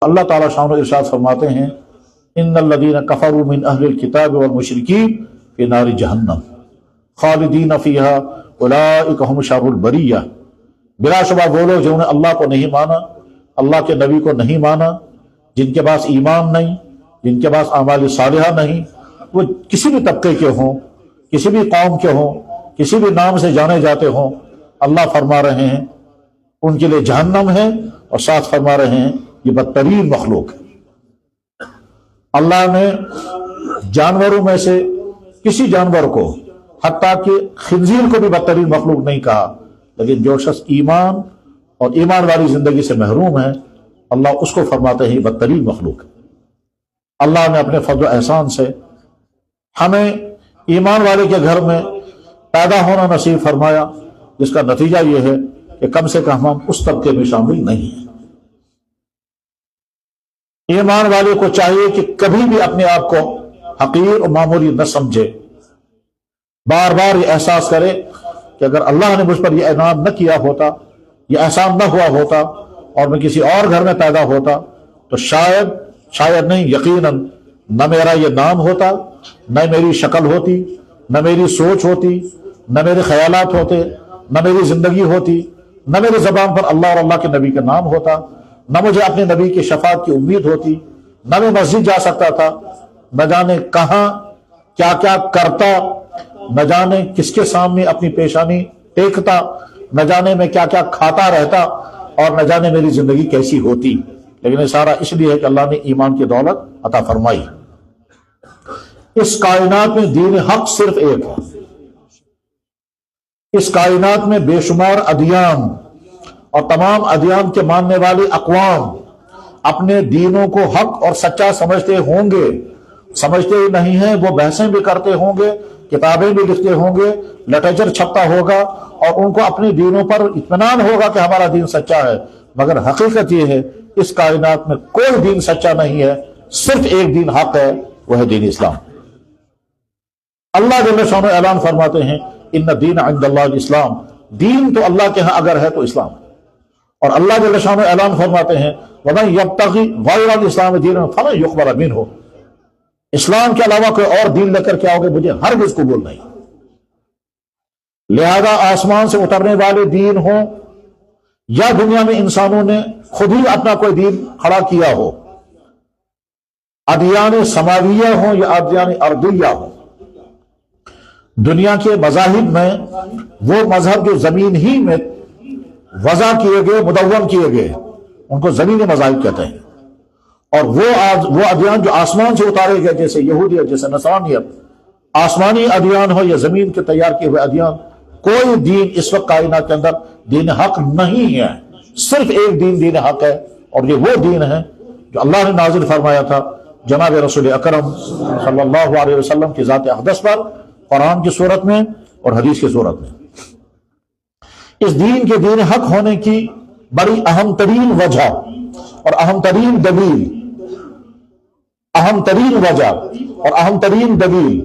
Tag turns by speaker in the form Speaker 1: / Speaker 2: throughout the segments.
Speaker 1: اللہ تعالیٰ شان و ارشاد فرماتے ہیں ان الذین کفروا من اہل الکتاب والمشرکین فی نار جہنم خالدین فیہا اولئک ہم شر البریہ۔ بلا شبہ وہ لوگ جنہوں نے اللہ کو نہیں مانا، اللہ کے نبی کو نہیں مانا، جن کے پاس ایمان نہیں، جن کے پاس اعمال صالحہ نہیں، وہ کسی بھی طبقے کے ہوں، کسی بھی قوم کے ہوں، کسی بھی نام سے جانے جاتے ہوں، اللہ فرما رہے ہیں ان کے لیے جہنم ہے، اور ساتھ فرما رہے ہیں یہ بدترین مخلوق ہے۔ اللہ نے جانوروں میں سے کسی جانور کو، حتیٰ کہ خنزیر کو بھی بدترین مخلوق نہیں کہا، لیکن جو شخص ایمان اور ایمان والی زندگی سے محروم ہے، اللہ اس کو فرماتے ہیں یہ بدترین مخلوق ہے۔ اللہ نے اپنے فضل و احسان سے ہمیں ایمان والے کے گھر میں پیدا ہونا نصیب فرمایا، جس کا نتیجہ یہ ہے کہ کم سے کم ہم اس طبقے میں شامل نہیں ہیں۔ ایمان والے کو چاہیے کہ کبھی بھی اپنے آپ کو حقیر اور معمولی نہ سمجھے، بار بار یہ احساس کرے کہ اگر اللہ نے مجھ پر یہ انعام نہ کیا ہوتا، یہ احسان نہ ہوا ہوتا، اور میں کسی اور گھر میں پیدا ہوتا، تو شاید نہیں، یقیناً نہ میرا یہ نام ہوتا، نہ میری شکل ہوتی، نہ میری سوچ ہوتی، نہ میرے خیالات ہوتے، نہ میری زندگی ہوتی، نہ میری زبان پر اللہ اور اللہ کے نبی کا نام ہوتا، نہ مجھے اپنے نبی کی شفاعت کی امید ہوتی، نہ میں مسجد جا سکتا تھا، نہ جانے کہاں کیا کیا کرتا، نہ جانے کس کے سامنے اپنی پیشانی ٹیکتا، نہ جانے میں کیا کیا کھاتا رہتا، اور نہ جانے میری زندگی کیسی ہوتی۔ لیکن یہ سارا اس لیے ہے کہ اللہ نے ایمان کی دولت عطا فرمائی۔ اس کائنات میں دین حق صرف ایک ہے۔ اس کائنات میں بے شمار ادیان اور تمام ادیان کے ماننے والے اقوام اپنے دینوں کو حق اور سچا سمجھتے ہوں گے، سمجھتے ہی نہیں ہیں، وہ بحثیں بھی کرتے ہوں گے، کتابیں بھی لکھتے ہوں گے، لٹریچر چھپتا ہوگا، اور ان کو اپنے دینوں پر اطمینان ہوگا کہ ہمارا دین سچا ہے، مگر حقیقت یہ ہے اس کائنات میں کوئی دین سچا نہیں ہے، صرف ایک دین حق ہے، وہ ہے دین اسلام۔ اللہ جل شانہ اعلان فرماتے ہیں ان الدین عند اللہ الاسلام، دین تو اللہ کے ہاں اگر ہے تو اسلام ہے۔ اور اللہ جل شانہ اعلان فرماتے ہیں وَمَن يَبْتَغِ غَيْرَ الْإِسْلَامِ دِينًا فَلَن يُقْبَلَ مِنْهُ، اسلام کے علاوہ کوئی اور دین لے کر کے آؤ گے مجھے ہرگز قبول نہیں۔ لہذا آسمان سے اترنے والے دین ہوں یا دنیا میں انسانوں نے خود ہی اپنا کوئی دین کھڑا کیا ہو، ادیان سماویہ ہوں یا ادیان ارضیہ ہوں، دنیا کے مذاہب میں وہ مذہب جو زمین ہی میں وضع کیے گئے، مدون کیے گئے، ان کو زمینی مذاہب کہتے ہیں، اور وہ ادیان جو آسمان سے اتارے گئے، جیسے یہودیت، جیسے نصرانیت، آسمانی ادیان ہو یا زمین کے تیار کیے ہوئے ادیان، کوئی دین اس وقت کائنات کے اندر دین حق نہیں ہے، صرف ایک دین حق ہے، اور یہ وہ دین ہے جو اللہ نے نازل فرمایا تھا جناب رسول اکرم صلی اللہ علیہ وسلم کی ذات اقدس پر، قرآن کی صورت میں اور حدیث کی صورت میں۔ اس دین کے دین حق ہونے کی بڑی اہم ترین وجہ اور اہم ترین دلیل، اہم ترین وجہ اور اہم ترین دلیل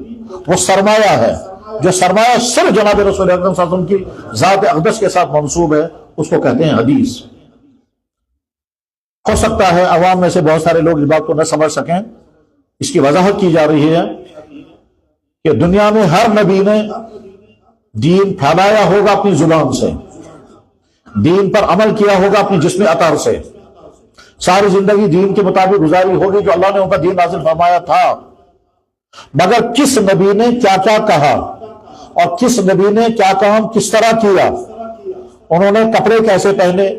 Speaker 1: وہ سرمایہ ہے، جو سرمایہ صرف جناب رسول اکرم صلی اللہ علیہ وسلم کی ذات اقدس کے ساتھ منسوب ہے، اس کو کہتے ہیں حدیث۔ ہو سکتا ہے عوام میں سے بہت سارے لوگ اس بات کو نہ سمجھ سکیں، اس کی وضاحت کی جا رہی ہے کہ دنیا میں ہر نبی نے دین پھیلایا ہوگا اپنی زبان سے، دین پر عمل کیا ہوگا اپنی جسم اطہر سے، ساری زندگی دین کے مطابق گزاری ہوگی جو اللہ نے ان کا دین نازل فرمایا تھا، مگر کس نبی نے کیا کیا کہا اور کس نبی نے کیا کام کس طرح کیا، انہوں نے کپڑے کیسے پہنے،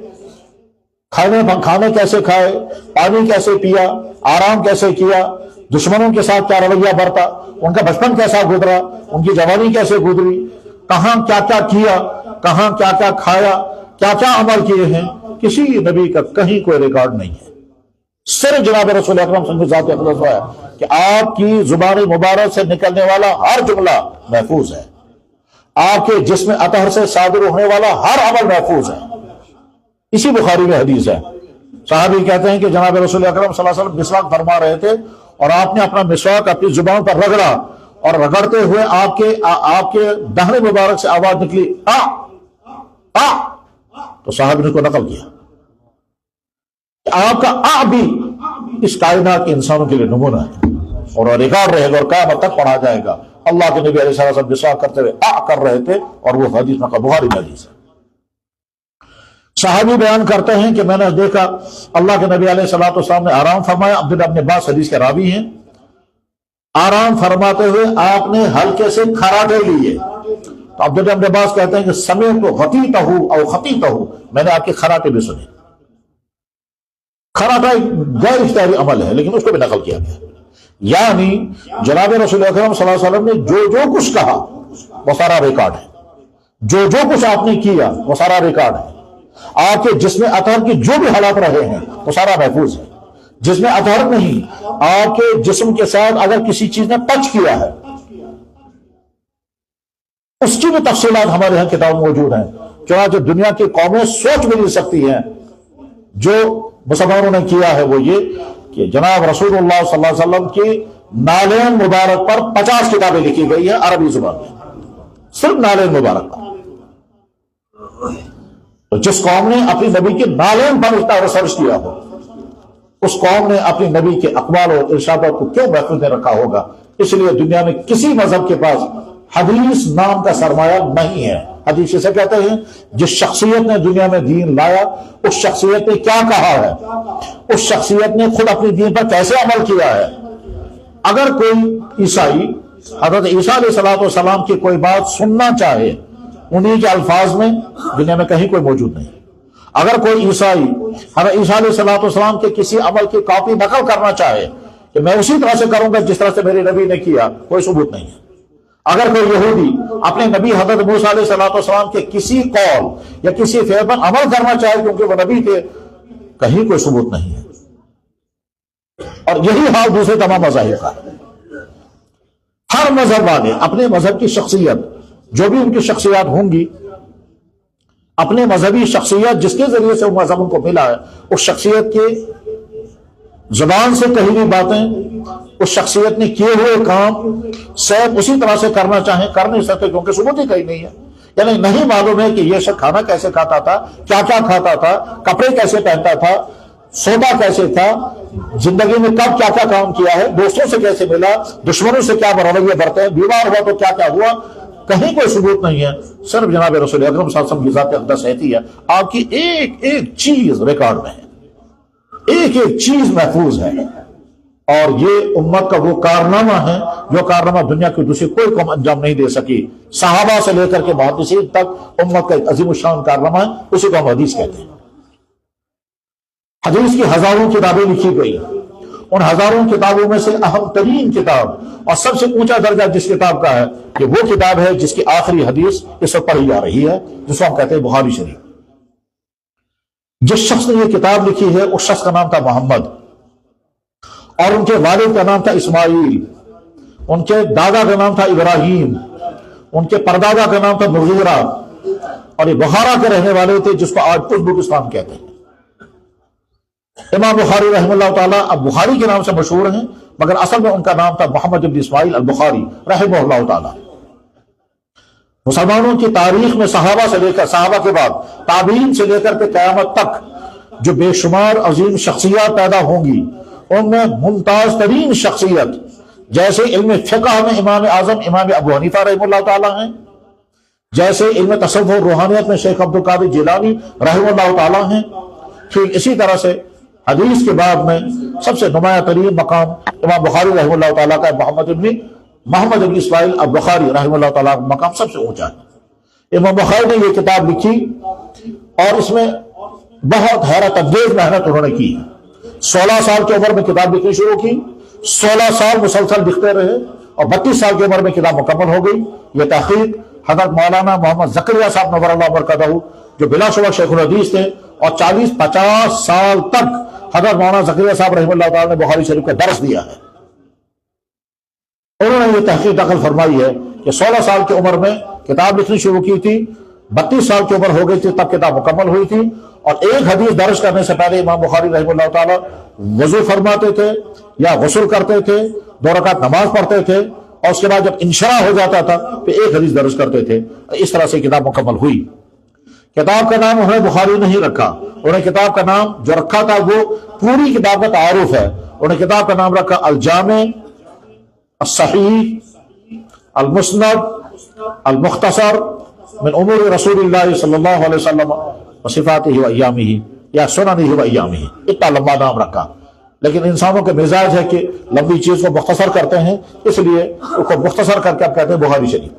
Speaker 1: کھانے کیسے کھائے، پانی کیسے پیا، آرام کیسے کیا، دشمنوں کے ساتھ کیا رویہ برتا، ان کا بچپن کیسا گزرا، ان کی جوانی کیسے گزری، کہاں کیا کیا کیا، کہاں کیا کیا کھایا، کیا کیا عمل کیے ہیں، کسی نبی کا کہیں کوئی ریکارڈ نہیں ہے۔ صرف جناب رسول اکرم صلی اللہ علیہ وسلم ہے کہ آپ کی زبان مبارک سے نکلنے والا ہر جملہ محفوظ ہے، آپ کے جسم اطہر سے صادر ہونے والا ہر عمل محفوظ ہے۔ اسی بخاری میں حدیث ہے، صحابی کہتے ہیں کہ جناب رسول اکرم صلی اللہ علیہ وسلم مسواک فرما رہے تھے، اور آپ نے اپنا مسواک اپنی زبان پر رگڑا، اور رگڑتے ہوئے آپ کے دہنے مبارک سے آواز نکلی آ آ، تو صحابی نے کو نقل کیا آپ کا آ بھی اس کائنات کے انسانوں کے لیے نمونہ ہے اور ریکارڈ رہے گا اور قیامت تک پڑھا جائے گا۔ اللہ کے نبی علیہ الصلوۃ والسلام مسواک کرتے ہوئے کر رہے تھے اور وہ حدیث میں بخاری میں حدیث ہے۔ صحابی بیان کرتے ہیں کہ میں نے دیکھا اللہ کے نبی علیہ الصلوۃ والسلام نے آرام فرمایا، عبداللہ ابن عباس حدیث کے راوی ہیں، آرام فرماتے ہوئے آپ نے ہلکے سے خراٹے لیے، تو عبداللہ ابن عباس کہتے ہیں کہ سمعت غطیتہ او خطیتہ، میں نے آپ کے خراٹے بھی سنے۔ خراٹا ایک غیر اختیاری عمل ہے لیکن اس کو بھی نقل کیا گیا، یعنی جناب رسول اکرم صلی اللہ علیہ وسلم نے جو کچھ کہا وہ سارا ریکارڈ ہے، جو کچھ آپ نے کیا وہ سارا ریکارڈ ہے۔ آپ کے جسم اطہر کی جو بھی حالات رہے ہیں وہ سارا محفوظ ہے۔ جسم اطہر نہیں، آپ کے جسم کے ساتھ اگر کسی چیز نے ٹچ کیا ہے اس کی بھی تفصیلات ہمارے یہاں کتاب موجود ہیں، چنانچہ دنیا کی قومیں سوچ بھی نہیں سکتی ہیں۔ جو مسلمانوں نے کیا ہے وہ یہ کہ جناب رسول اللہ صلی اللہ علیہ وسلم کی نالین مبارک پر 50 کتابیں لکھی گئی ہیں عربی زبان میں، صرف نالین مبارک پر۔ تو جس قوم نے اپنی نبی کے نالین پر ریسرچ کیا ہو، اس قوم نے اپنی نبی کے اقوال اور ارشادات کو کیوں محفوظ نہیں رکھا ہوگا؟ اس لیے دنیا میں کسی مذہب کے پاس حدیث نام کا سرمایہ نہیں ہے۔ حدیث اسے کہتے ہیں جس شخصیت نے دنیا میں دین لایا اس شخصیت نے کیا کہا ہے، اس شخصیت نے خود اپنی دین پر کیسے عمل کیا ہے۔ اگر کوئی عیسائی حضرت عیسیٰ علیہ الصلوۃ والسلام کی کوئی بات سننا چاہے، انہی کے الفاظ میں دنیا میں کہیں کوئی موجود نہیں۔ اگر کوئی عیسائی حضرت عیسیٰ علیہ الصلوۃ والسلام کے کسی عمل کی کاپی نقل کرنا چاہے کہ میں اسی طرح سے کروں گا جس طرح سے میرے نبی نے کیا، کوئی ثبوت نہیں ہے۔ اگر کوئی یہودی اپنے نبی حضرت موسیٰ علیہ الصلوۃ والسلام کے کسی قول یا کسی فعل پر عمل کرنا چاہے کیونکہ وہ نبی تھے، کہیں کوئی ثبوت نہیں ہے۔ اور یہی حال دوسرے تمام مذاہب کا ہے۔ ہر مذہب والے اپنے مذہب کی شخصیت، جو بھی ان کی شخصیات ہوں گی، اپنے مذہبی شخصیت جس کے ذریعے سے وہ مذہب ان کو ملا ہے، اس شخصیت کے زبان سے کہی ہوئی باتیں، اس شخصیت نے کیے ہوئے کام سب اسی طرح سے کرنا چاہیں کر نہیں سکتے کیونکہ ثبوت ہی کہیں نہیں ہے۔ یعنی نہیں معلوم ہے کہ یہ شخص کھانا کیسے کھاتا تھا، کیا کیا کھاتا تھا، کپڑے کیسے پہنتا تھا، سوتا کیسے تھا، زندگی میں کب کیا کیا کام کیا ہے، دوستوں سے کیسے ملا، دشمنوں سے کیا رویے برتے ہیں، بیمار ہوا تو کیا کیا ہوا، کہیں کوئی ثبوت نہیں ہے۔ صرف جناب رسول اکرم صلی اللہ علیہ وسلم کی ذات اقدس کہتی ہے آپ کی ایک ایک چیز ریکارڈ میں ہے، ایک ایک چیز محفوظ ہے، اور یہ امت کا وہ کارنامہ ہے جو کارنامہ دنیا کی دوسری کوئی قوم انجام نہیں دے سکی۔ صحابہ سے لے کر کے محدثین تک امت کا ایک عظیم الشان کارنامہ ہے، اسی کو ہم حدیث کہتے ہیں۔ حدیث کی ہزاروں کتابیں لکھی گئی، ان ہزاروں کتابوں میں سے اہم ترین کتاب اور سب سے اونچا درجہ جس کتاب کا ہے کہ وہ کتاب ہے جس کی آخری حدیث اس وقت پڑھی جا رہی ہے، جس کو ہم کہتے ہیں بخاری شریف۔ جس شخص نے یہ کتاب لکھی ہے اس شخص کا نام تھا محمد، اور ان کے والد کا نام تھا اسماعیل، ان کے دادا کا نام تھا ابراہیم، ان کے پردادا کا نام تھا مغیرہ، اور یہ بخارا کے رہنے والے تھے جس کو آج ازبکستان کہتے ہیں۔ امام بخاری رحمہ اللہ تعالیٰ اب بخاری کے نام سے مشہور ہیں، مگر اصل میں ان کا نام تھا محمد بن اسماعیل البخاری رحمہ اللہ تعالیٰ۔ مسلمانوں کی تاریخ میں صحابہ سے لے کر صحابہ کے بعد تابعین سے لے کر کے قیامت تک جو بے شمار عظیم شخصیات پیدا ہوں گی، ان میں ممتاز ترین شخصیت جیسے علم فقہ میں امام اعظم امام ابو حنیفہ رحمہ اللہ تعالیٰ ہیں، جیسے علم تصوف و روحانیت میں شیخ عبد القادر جیلانی رحمہ اللہ تعالیٰ ہیں، ٹھیک اسی طرح سے حدیث کے بعد میں سب سے نمایاں ترین مقام امام بخاری رحمہ اللہ تعالیٰ کا محمد بن اسماعیل البخاری رحمہ اللہ تعالیٰ کا مقام سب سے اونچا ہے۔ امام بخاری نے یہ کتاب لکھی اور اس میں بہت حیرت انگیز محنت انہوں نے کی۔ 16 سال کی عمر میں کتاب لکھنی شروع کی، 16 سال مسلسل لکھتے رہے، اور 32 سال کی عمر میں کتاب مکمل ہو گئی۔ یہ تحقیق حضرت مولانا محمد زکریا صاحب نور اللہ برکاتہ جو بلا شبہ شیخ الحدیث تھے، اور 40-50 سال تک حضرت مولانا زکریا صاحب رحمہ اللہ تعالیٰ نے بخاری شریف کا درس دیا ہے۔ انہوں نے یہ تحقیق دخل فرمائی ہے کہ 16 سال کی عمر میں کتاب لکھنی شروع کی تھی، 32 سال کی عمر ہو گئی تھی تب کتاب مکمل ہوئی تھی، اور ایک حدیث درج کرنے سے پہلے امام بخاری رحمہ اللہ تعالیٰ وضو فرماتے تھے یا غسل کرتے تھے، 2 رکعت نماز پڑھتے تھے، اور اس کے بعد جب انشراح ہو جاتا تھا تو ایک حدیث درج کرتے تھے۔ اس طرح سے کتاب مکمل ہوئی۔ کتاب کا نام انہوں نے بخاری نہیں رکھا، انہیں کتاب کا نام جو رکھا تھا وہ پوری کتاب کا تعارف ہے، انہیں کتاب کا نام رکھا الجامع الصحیح المسند المختصر من امور رسول اللہ صلی اللہ علیہ وسلم وصفاتہ و ایامہ یا سننہ و ایامہ، اتنا لمبا نام رکھا۔ لیکن انسانوں کے مزاج ہے کہ لمبی چیز کو مختصر کرتے ہیں، اس لیے اس کو مختصر کر کے اب کہتے ہیں بخاری شریف۔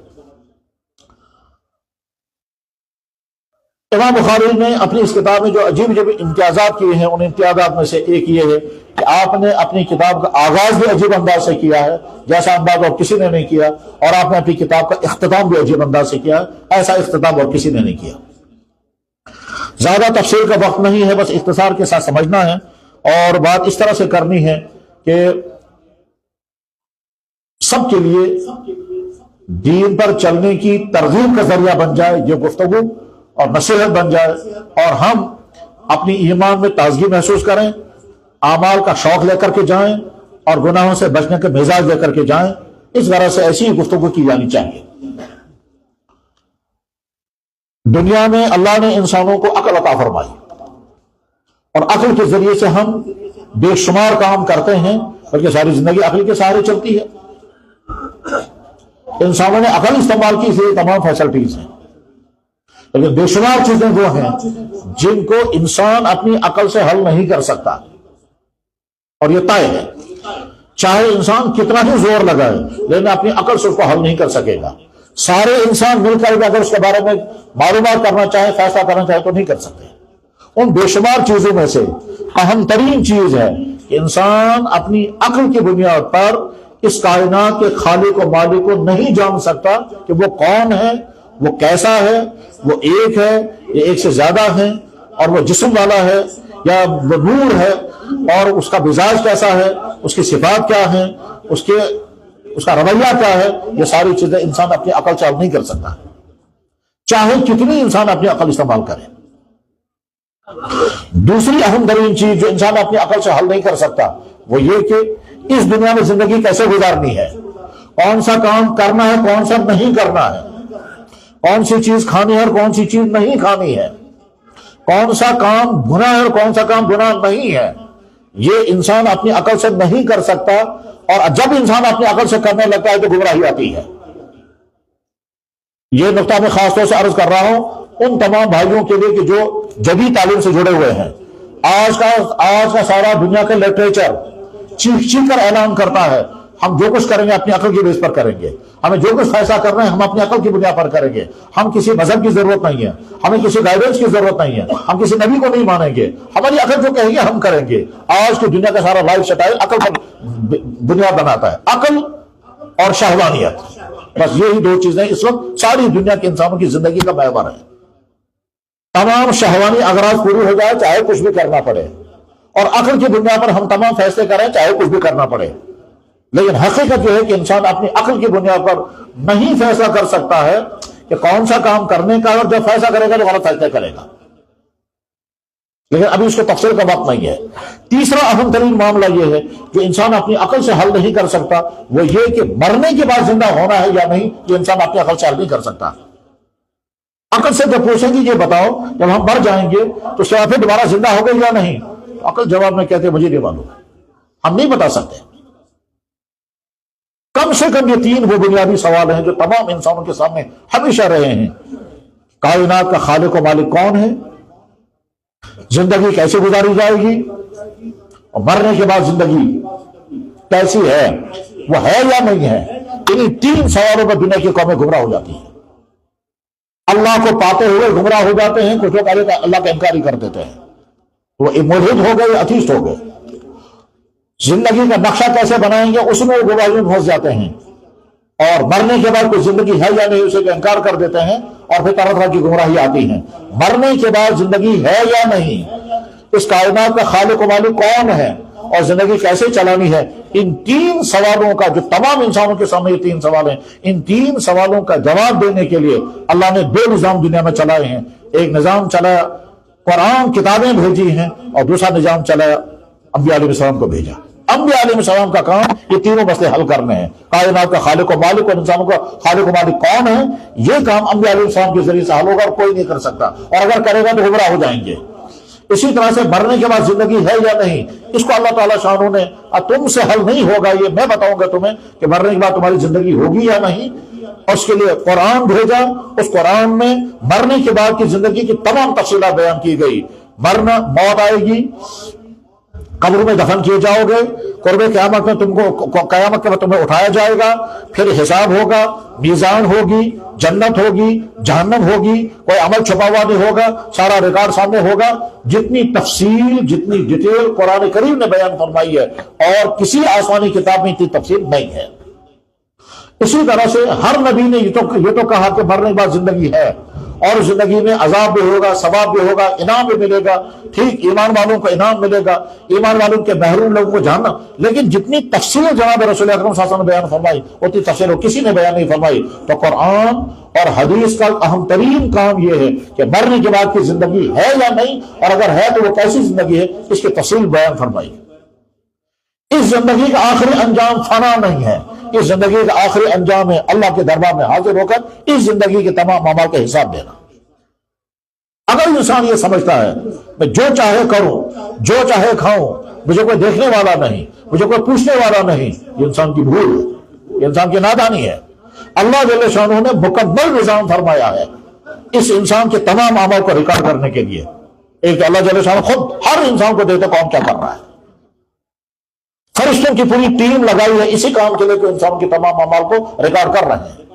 Speaker 1: امام بخاری نے اپنی اس کتاب میں جو عجیب عجیب امتیازات کیے ہیں، ان امتیازات میں سے ایک یہ ہے کہ آپ نے اپنی کتاب کا آغاز بھی عجیب انداز سے کیا ہے، جیسا انداز اور کسی نے نہیں کیا، اور آپ نے اپنی کتاب کا اختتام بھی عجیب انداز سے کیا ہے، ایسا اختتام اور کسی نے نہیں کیا۔ زیادہ تفصیل کا وقت نہیں ہے، بس اختصار کے ساتھ سمجھنا ہے، اور بات اس طرح سے کرنی ہے کہ سب کے لیے دین پر چلنے کی ترغیب کا ذریعہ بن جائے یہ گفتگو، اور نصیحت بن جائے، اور ہم اپنی ایمان میں تازگی محسوس کریں، اعمال کا شوق لے کر کے جائیں، اور گناہوں سے بچنے کے مزاج لے کر کے جائیں۔ اس غرض سے ایسی ہی گفتگو کی جانی چاہیے۔ دنیا میں اللہ نے انسانوں کو عقل عطا فرمائی، اور عقل کے ذریعے سے ہم بے شمار کام کرتے ہیں، بلکہ ساری زندگی عقل کے سہارے چلتی ہے۔ انسانوں نے عقل استعمال کی، اس لیے تمام فیسلٹیز ہیں، لیکن بے شمار چیزیں وہ ہیں جن کو انسان اپنی عقل سے حل نہیں کر سکتا، اور یہ طے ہے، چاہے انسان کتنا ہی زور لگائے لیکن اپنی عقل سے اس کو حل نہیں کر سکے گا۔ سارے انسان مل کر اگر اس کے بارے میں معلومات کرنا چاہے، فیصلہ کرنا چاہے تو نہیں کر سکتے۔ ان بے شمار چیزوں میں سے اہم ترین چیز ہے کہ انسان اپنی عقل کی بنیاد پر اس کائنات کے خالق و مالک کو نہیں جان سکتا کہ وہ کون ہے، وہ کیسا ہے، وہ ایک ہے یا ایک سے زیادہ ہے، اور وہ جسم والا ہے یا وہ نور ہے، اور اس کا مزاج کیسا ہے، اس کی صفات کیا ہیں، اس کا رویہ کیا ہے۔ یہ ساری چیزیں انسان اپنی عقل سے حل نہیں کر سکتا، چاہے کتنی انسان اپنی عقل استعمال کرے۔ دوسری اہم ترین چیز جو انسان اپنی عقل سے حل نہیں کر سکتا وہ یہ کہ اس دنیا میں زندگی کیسے گزارنی ہے، کون سا کام کرنا ہے، کون سا نہیں کرنا ہے، کون سی چیز کھانی ہے اور کون سی چیز نہیں کھانی ہے، کون سا کام گناہ ہے اور کون سا کام گناہ نہیں ہے۔ یہ انسان اپنی عقل سے نہیں کر سکتا، اور جب انسان اپنی عقل سے کرنے لگتا ہے تو گمراہی آتی ہے۔ یہ نقطہ میں خاص طور سے عرض کر رہا ہوں ان تمام بھائیوں کے لیے کہ جو جدید تعلیم سے جڑے ہوئے ہیں۔ آج کا سارا دنیا کا لٹریچر چیخ چیخ کر اعلان کرتا ہے ہم جو کچھ کریں گے اپنی عقل کی بیس پر کریں گے، ہمیں جو کچھ فیصلہ کرنا ہے ہم اپنی عقل کی بنیاد پر کریں گے، ہم کسی مذہب کی ضرورت نہیں ہے، ہمیں کسی گائیڈنس کی ضرورت نہیں ہے، ہم کسی نبی کو نہیں مانیں گے، ہماری عقل جو کہے گی ہم کریں گے۔ آج کی دنیا کا سارا لائف سٹائل عقل پر بنیاد بناتا ہے، عقل اور شہوانیت، بس یہی دو چیزیں اس وقت ساری دنیا کے انسانوں کی زندگی کا محور ہے۔ تمام شہوانی اغراض پوری ہو جائے چاہے کچھ بھی کرنا پڑے، اور عقل کی بنیاد پر ہم تمام فیصلے کریں چاہے کچھ بھی کرنا پڑے۔ لیکن حقیقت یہ ہے کہ انسان اپنی عقل کی بنیاد پر نہیں فیصلہ کر سکتا ہے کہ کون سا کام کرنے کا، اور جب فیصلہ کرے گا تو غلط فیصلہ کرے گا، لیکن ابھی اس کو تفصیل کا وقت نہیں ہے۔ تیسرا اہم ترین معاملہ یہ ہے جو انسان اپنی عقل سے حل نہیں کر سکتا، وہ یہ کہ مرنے کے بعد زندہ ہونا ہے یا نہیں، یہ انسان اپنی عقل سے حل نہیں کر سکتا۔ عقل سے جب پوچھیں گے یہ بتاؤ جب ہم مر جائیں گے تو کیا پھر دوبارہ زندہ ہو گئے یا نہیں، تو عقل جواب میں کہتے مجھے نہیں معلوم، ہم نہیں بتا سکتے۔ کم سے کم یہ تین وہ بنیادی سوال ہیں جو تمام انسانوں کے سامنے ہمیشہ رہے ہیں۔ کائنات کا خالق و مالک کون ہے، زندگی کیسے گزاری جائے گی، اور مرنے کے بعد زندگی کیسی ہے، وہ ہے یا نہیں ہے۔ انہیں تین سوالوں پر دنیا کی قومیں گمراہ ہو جاتی ہیں، اللہ کو پاتے ہوئے گمراہ ہو جاتے ہیں۔ کچھ لوگ اللہ کا انکار ہی کر دیتے ہیں، وہ ملحد ہو گئے، اتھیسٹ ہو گئے۔ زندگی کا نقشہ کیسے بنائیں گے اس میں گمراہی میں پھنس جاتے ہیں، اور مرنے کے بعد کوئی زندگی ہے یا نہیں اسے انکار کر دیتے ہیں، اور پھر طرح طرح کی گمراہی آتی ہے۔ مرنے کے بعد زندگی ہے یا نہیں، اس کائنات کا خالق و مالک کون ہے، اور زندگی کیسے چلانی ہے، ان تین سوالوں کا جو تمام انسانوں کے سامنے یہ تین سوال ہیں، ان تین سوالوں کا جواب دینے کے لیے اللہ نے دو نظام دنیا میں چلائے ہیں۔ ایک نظام چلایا قرآن کتابیں بھیجی ہیں، اور دوسرا نظام چلایا انبیاء علیہ السلام کو بھیجا۔ انبیاء علیہ السلام کا کام یہ تینوں مسئلے حل کرنے ہیں. کائنات کا خالق و مالک اور انسانوں کا خالق و مالک کون ہے، یہ کام انبیاء علیہ السلام کے ذریعے سے حل ہوگا اور کوئی نہیں کر سکتا، اور اگر کرے گا تو گمراہ ہو جائیں گے. اسی طرح سے مرنے کے بعد زندگی ہے یا نہیں، اس کو اللہ تعالیٰ شانوں نے تم سے حل نہیں ہوگا، یہ میں بتاؤں گا تمہیں کہ مرنے کے بعد تمہاری زندگی ہوگی یا نہیں. اور اس کے لیے قرآن بھیجا، اس قرآن میں مرنے کے بعد کی زندگی کی تمام تفصیلات بیان کی گئی. مرنا، موت آئے گی، قبر میں دفن کیے جاؤ گے، قرب قیامت میں تم کو قیامت کے بعد تمہیں اٹھایا جائے گا، پھر حساب ہوگا، میزان ہوگی، جنت ہوگی، جہنم ہوگی، کوئی عمل چھپا ہوا نہیں ہوگا، سارا ریکارڈ سامنے ہوگا. جتنی تفصیل، جتنی ڈیٹیل قرآن کریم نے بیان فرمائی ہے اور کسی آسمانی کتاب میں اتنی تفصیل نہیں ہے. اسی طرح سے ہر نبی نے یہ تو کہا کہ مرنے کے بعد زندگی ہے اور زندگی میں عذاب بھی ہوگا، ثواب بھی ہوگا، انعام بھی ملے گا. ٹھیک، ایمان والوں کو انعام ملے گا، ایمان والوں کے محروم لوگوں کو جہنم. لیکن جتنی تفصیل جناب رسول اکرم صلی اللہ علیہ وسلم نے بیان فرمائی اتنی تفصیل کسی نے بیان نہیں فرمائی. تو قرآن اور حدیث کا اہم ترین کام یہ ہے کہ مرنے کے بعد کی زندگی ہے یا نہیں، اور اگر ہے تو وہ کیسی زندگی ہے، اس کی تفصیل بیان فرمائی. اس زندگی کا آخری انجام فنا نہیں ہے، اس زندگی کا آخری انجام ہے اللہ کے دربار میں حاضر ہو کر اس زندگی کے تمام اعمال کا حساب دینا. اگر انسان یہ سمجھتا ہے میں جو چاہے کروں، جو چاہے کھاؤں، مجھے کوئی دیکھنے والا نہیں، مجھے کوئی پوچھنے والا نہیں، یہ انسان کی بھول ہے، یہ انسان کی نادانی ہے. اللہ جل شانہ نے مکمل نظام فرمایا ہے اس انسان کے تمام اعمال کو ریکارڈ کرنے کے لیے. ایک اللہ جل شانہ خود ہر انسان کو دیکھتا کون کیا کر رہا ہے. فرشتوں کی پوری ٹیم لگائی ہے اسی کام کے لیے کہ انسان کے تمام اعمال کو ریکارڈ کر رہے ہیں.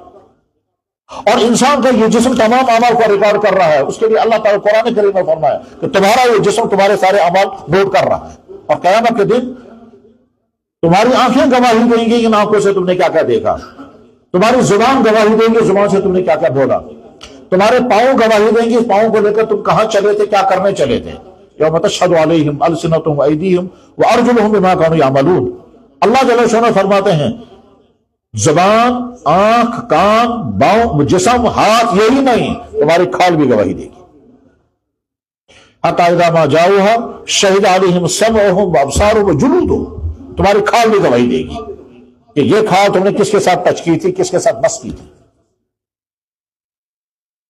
Speaker 1: اور انسان کا یہ جسم تمام اعمال کو ریکارڈ کر رہا ہے. اس کے لیے اللہ تعالیٰ قرآن کریم میں فرمایا کہ تمہارا یہ جسم تمہارے سارے اعمال نوٹ کر رہا ہے. اور قیامت کے دن تمہاری آنکھیں گواہی دیں گی ان آنکھوں سے تم نے کیا کیا دیکھا، تمہاری زبان گواہی دیں گی زبان سے تم نے کیا کیا بولا، تمہارے پاؤں گواہی دیں گی اس پاؤں کو لے کر تم کہاں چلے تھے، کیا کرنے چلے تھے. یوم تشہد علیہم السنتہم وایدیہم وارجلہم بما کانوا یعملون. اللہ جل شانہ فرماتے ہیں زبان، آنکھ، کان، باؤں، جسم، ہاتھ یہی نہیں، تمہاری کھال بھی گواہی دے گی. حتی اذا ما جاؤہا شہد علیہم سمعہم وابصارہم وجلودہم. تمہاری کھال بھی گواہی دے گی کہ یہ کھال تم نے کس کے ساتھ ٹچ کی تھی، کس کے ساتھ مس کی تھی.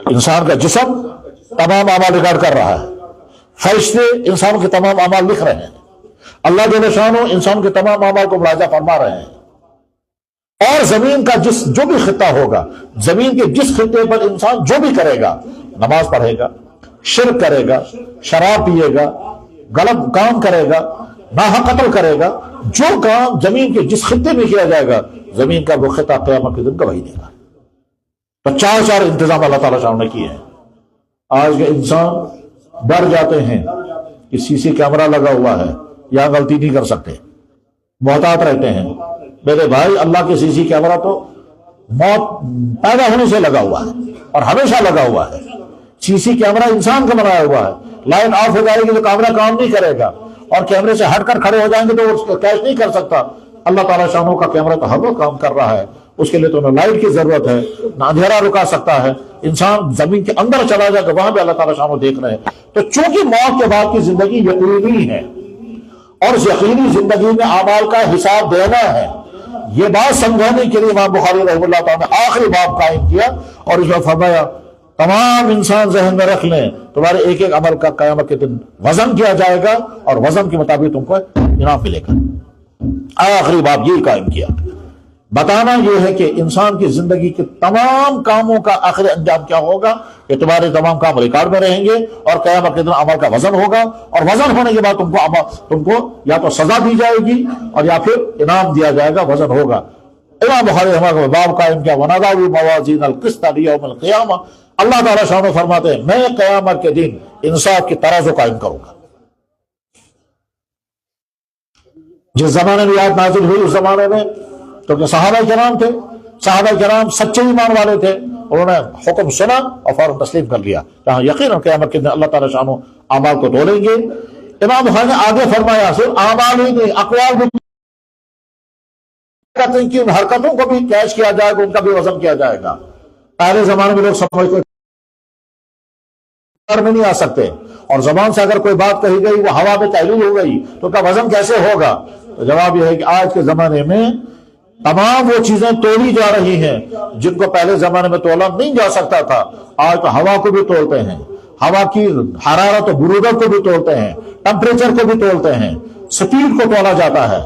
Speaker 1: انسان کا جسم تمام اعمال ریکارڈ کر رہا ہے، فرشتے انسان کے تمام اعمال لکھ رہے ہیں، اللہ جل شانہ انسان کے تمام اعمال کو ملاحظہ فرما رہے ہیں. اور زمین کا جو بھی خطہ ہوگا، زمین کے جس خطے پر انسان جو بھی کرے گا، نماز پڑھے گا، شرک کرے گا، شراب پیے گا، غلط کام کرے گا، ناحق قتل کرے گا، جو کام زمین کے جس خطے میں کیا جائے گا، زمین کا وہ خطہ قیامت کے دن گواہی دے گا. تو چار انتظام اللہ تعالیٰ شاہ نے کیے ہیں. آج کے انسان ڈر جاتے ہیں کہ سی سی کیمرہ لگا ہوا ہے، یہاں غلطی نہیں کر سکتے، محتاط رہتے ہیں. میرے بھائی اللہ کے سی سی کیمرہ تو موت پیدا ہونے سے لگا ہوا ہے اور ہمیشہ لگا ہوا ہے. سی سی کیمرہ انسان کا بنایا ہوا ہے. لائن آف ہو جائے گی تو کیمرہ کام نہیں کرے گا، اور کیمرے سے ہٹ کر کھڑے ہو جائیں گے تو وہ کیچ نہیں کر سکتا. اللہ تعالیٰ شانوں کا کیمرہ تو ہر وقت کام کر رہا ہے. اس کے لیے تو نہ لائٹ کی ضرورت ہے، نہ اندھیرا رکا سکتا ہے. انسان زمین کے اندر چلا جائے گا وہاں بھی اللہ تعالیٰ شانوں دیکھ رہے ہیں. تو چونکہ موت کے بعد کی زندگی یقینی ہے اور اس یقینی زندگی میں اعمال کا حساب دینا ہے، یہ بات سمجھانے کے لیے امام بخاری رحمہ اللہ تعالیٰ نے آخری باب قائم کیا اور اس میں فرمایا تمام انسان ذہن میں رکھ لیں تمہارے ایک ایک عمل کا قیامت کے دن وزن کیا جائے گا اور وزن کے مطابق تم کو انعام ملے گا. آخری باب یہی قائم کیا، بتانا یہ ہے کہ انسان کی زندگی کے تمام کاموں کا آخری انجام کیا ہوگا کہ تمہارے تمام کام ریکارڈ میں رہیں گے اور قیامت کے دن عمل کا وزن ہوگا، اور وزن ہونے کے بعد تم کو یا تو سزا دی جائے گی اور یا پھر انعام دیا جائے گا، وزن ہوگا. امام بخاری ہمارا باب قائم کیا وَنَضَعُ الْمَوَازِينَ الْقِسْطَ لِيَوْمِ الْقِيَامَةِ. اللہ تعالیٰ شانہ فرماتے ہیں میں قیامت کے دن انصاف کی ترازو قائم کروں گا. جس زمانے میں آیت نازل ہوئی اس زمانے میں تو کہ صحابہ کرام تھے، صحابہ کرام سچے ایمان والے تھے، انہوں نے حکم سنا اور فوراً تسلیم کر لیا. جہاں یقیناً قیامت کے دن اللہ تعالیٰ شانہ اعمال کو تولیں گے. امام بخاری نے آگے فرمایا صرف اعمال ہی نہیں، اقوال بھی کی ان حرکتوں کو بھی کیش کیا جائے گا، ان کا بھی وزن کیا جائے گا. پہلے زمانے میں لوگ سمجھتے میں نہیں آ سکتے، اور زبان سے اگر کوئی بات کہی گئی وہ ہوا میں تحلیل ہو گئی تو کا وزن کیسے ہوگا؟ جواب یہ ہے کہ آج کے زمانے میں تمام وہ چیزیں تولی جا رہی ہیں جن کو پہلے زمانے میں تولا نہیں جا سکتا تھا. آج تو ہوا کو بھی تولتے ہیں, ہوا کی حرارت و برودت کو بھی تولتے ہیں, ٹمپریچر کو بھی تولتے ہیں, سپیڈ کو تولا جاتا ہے,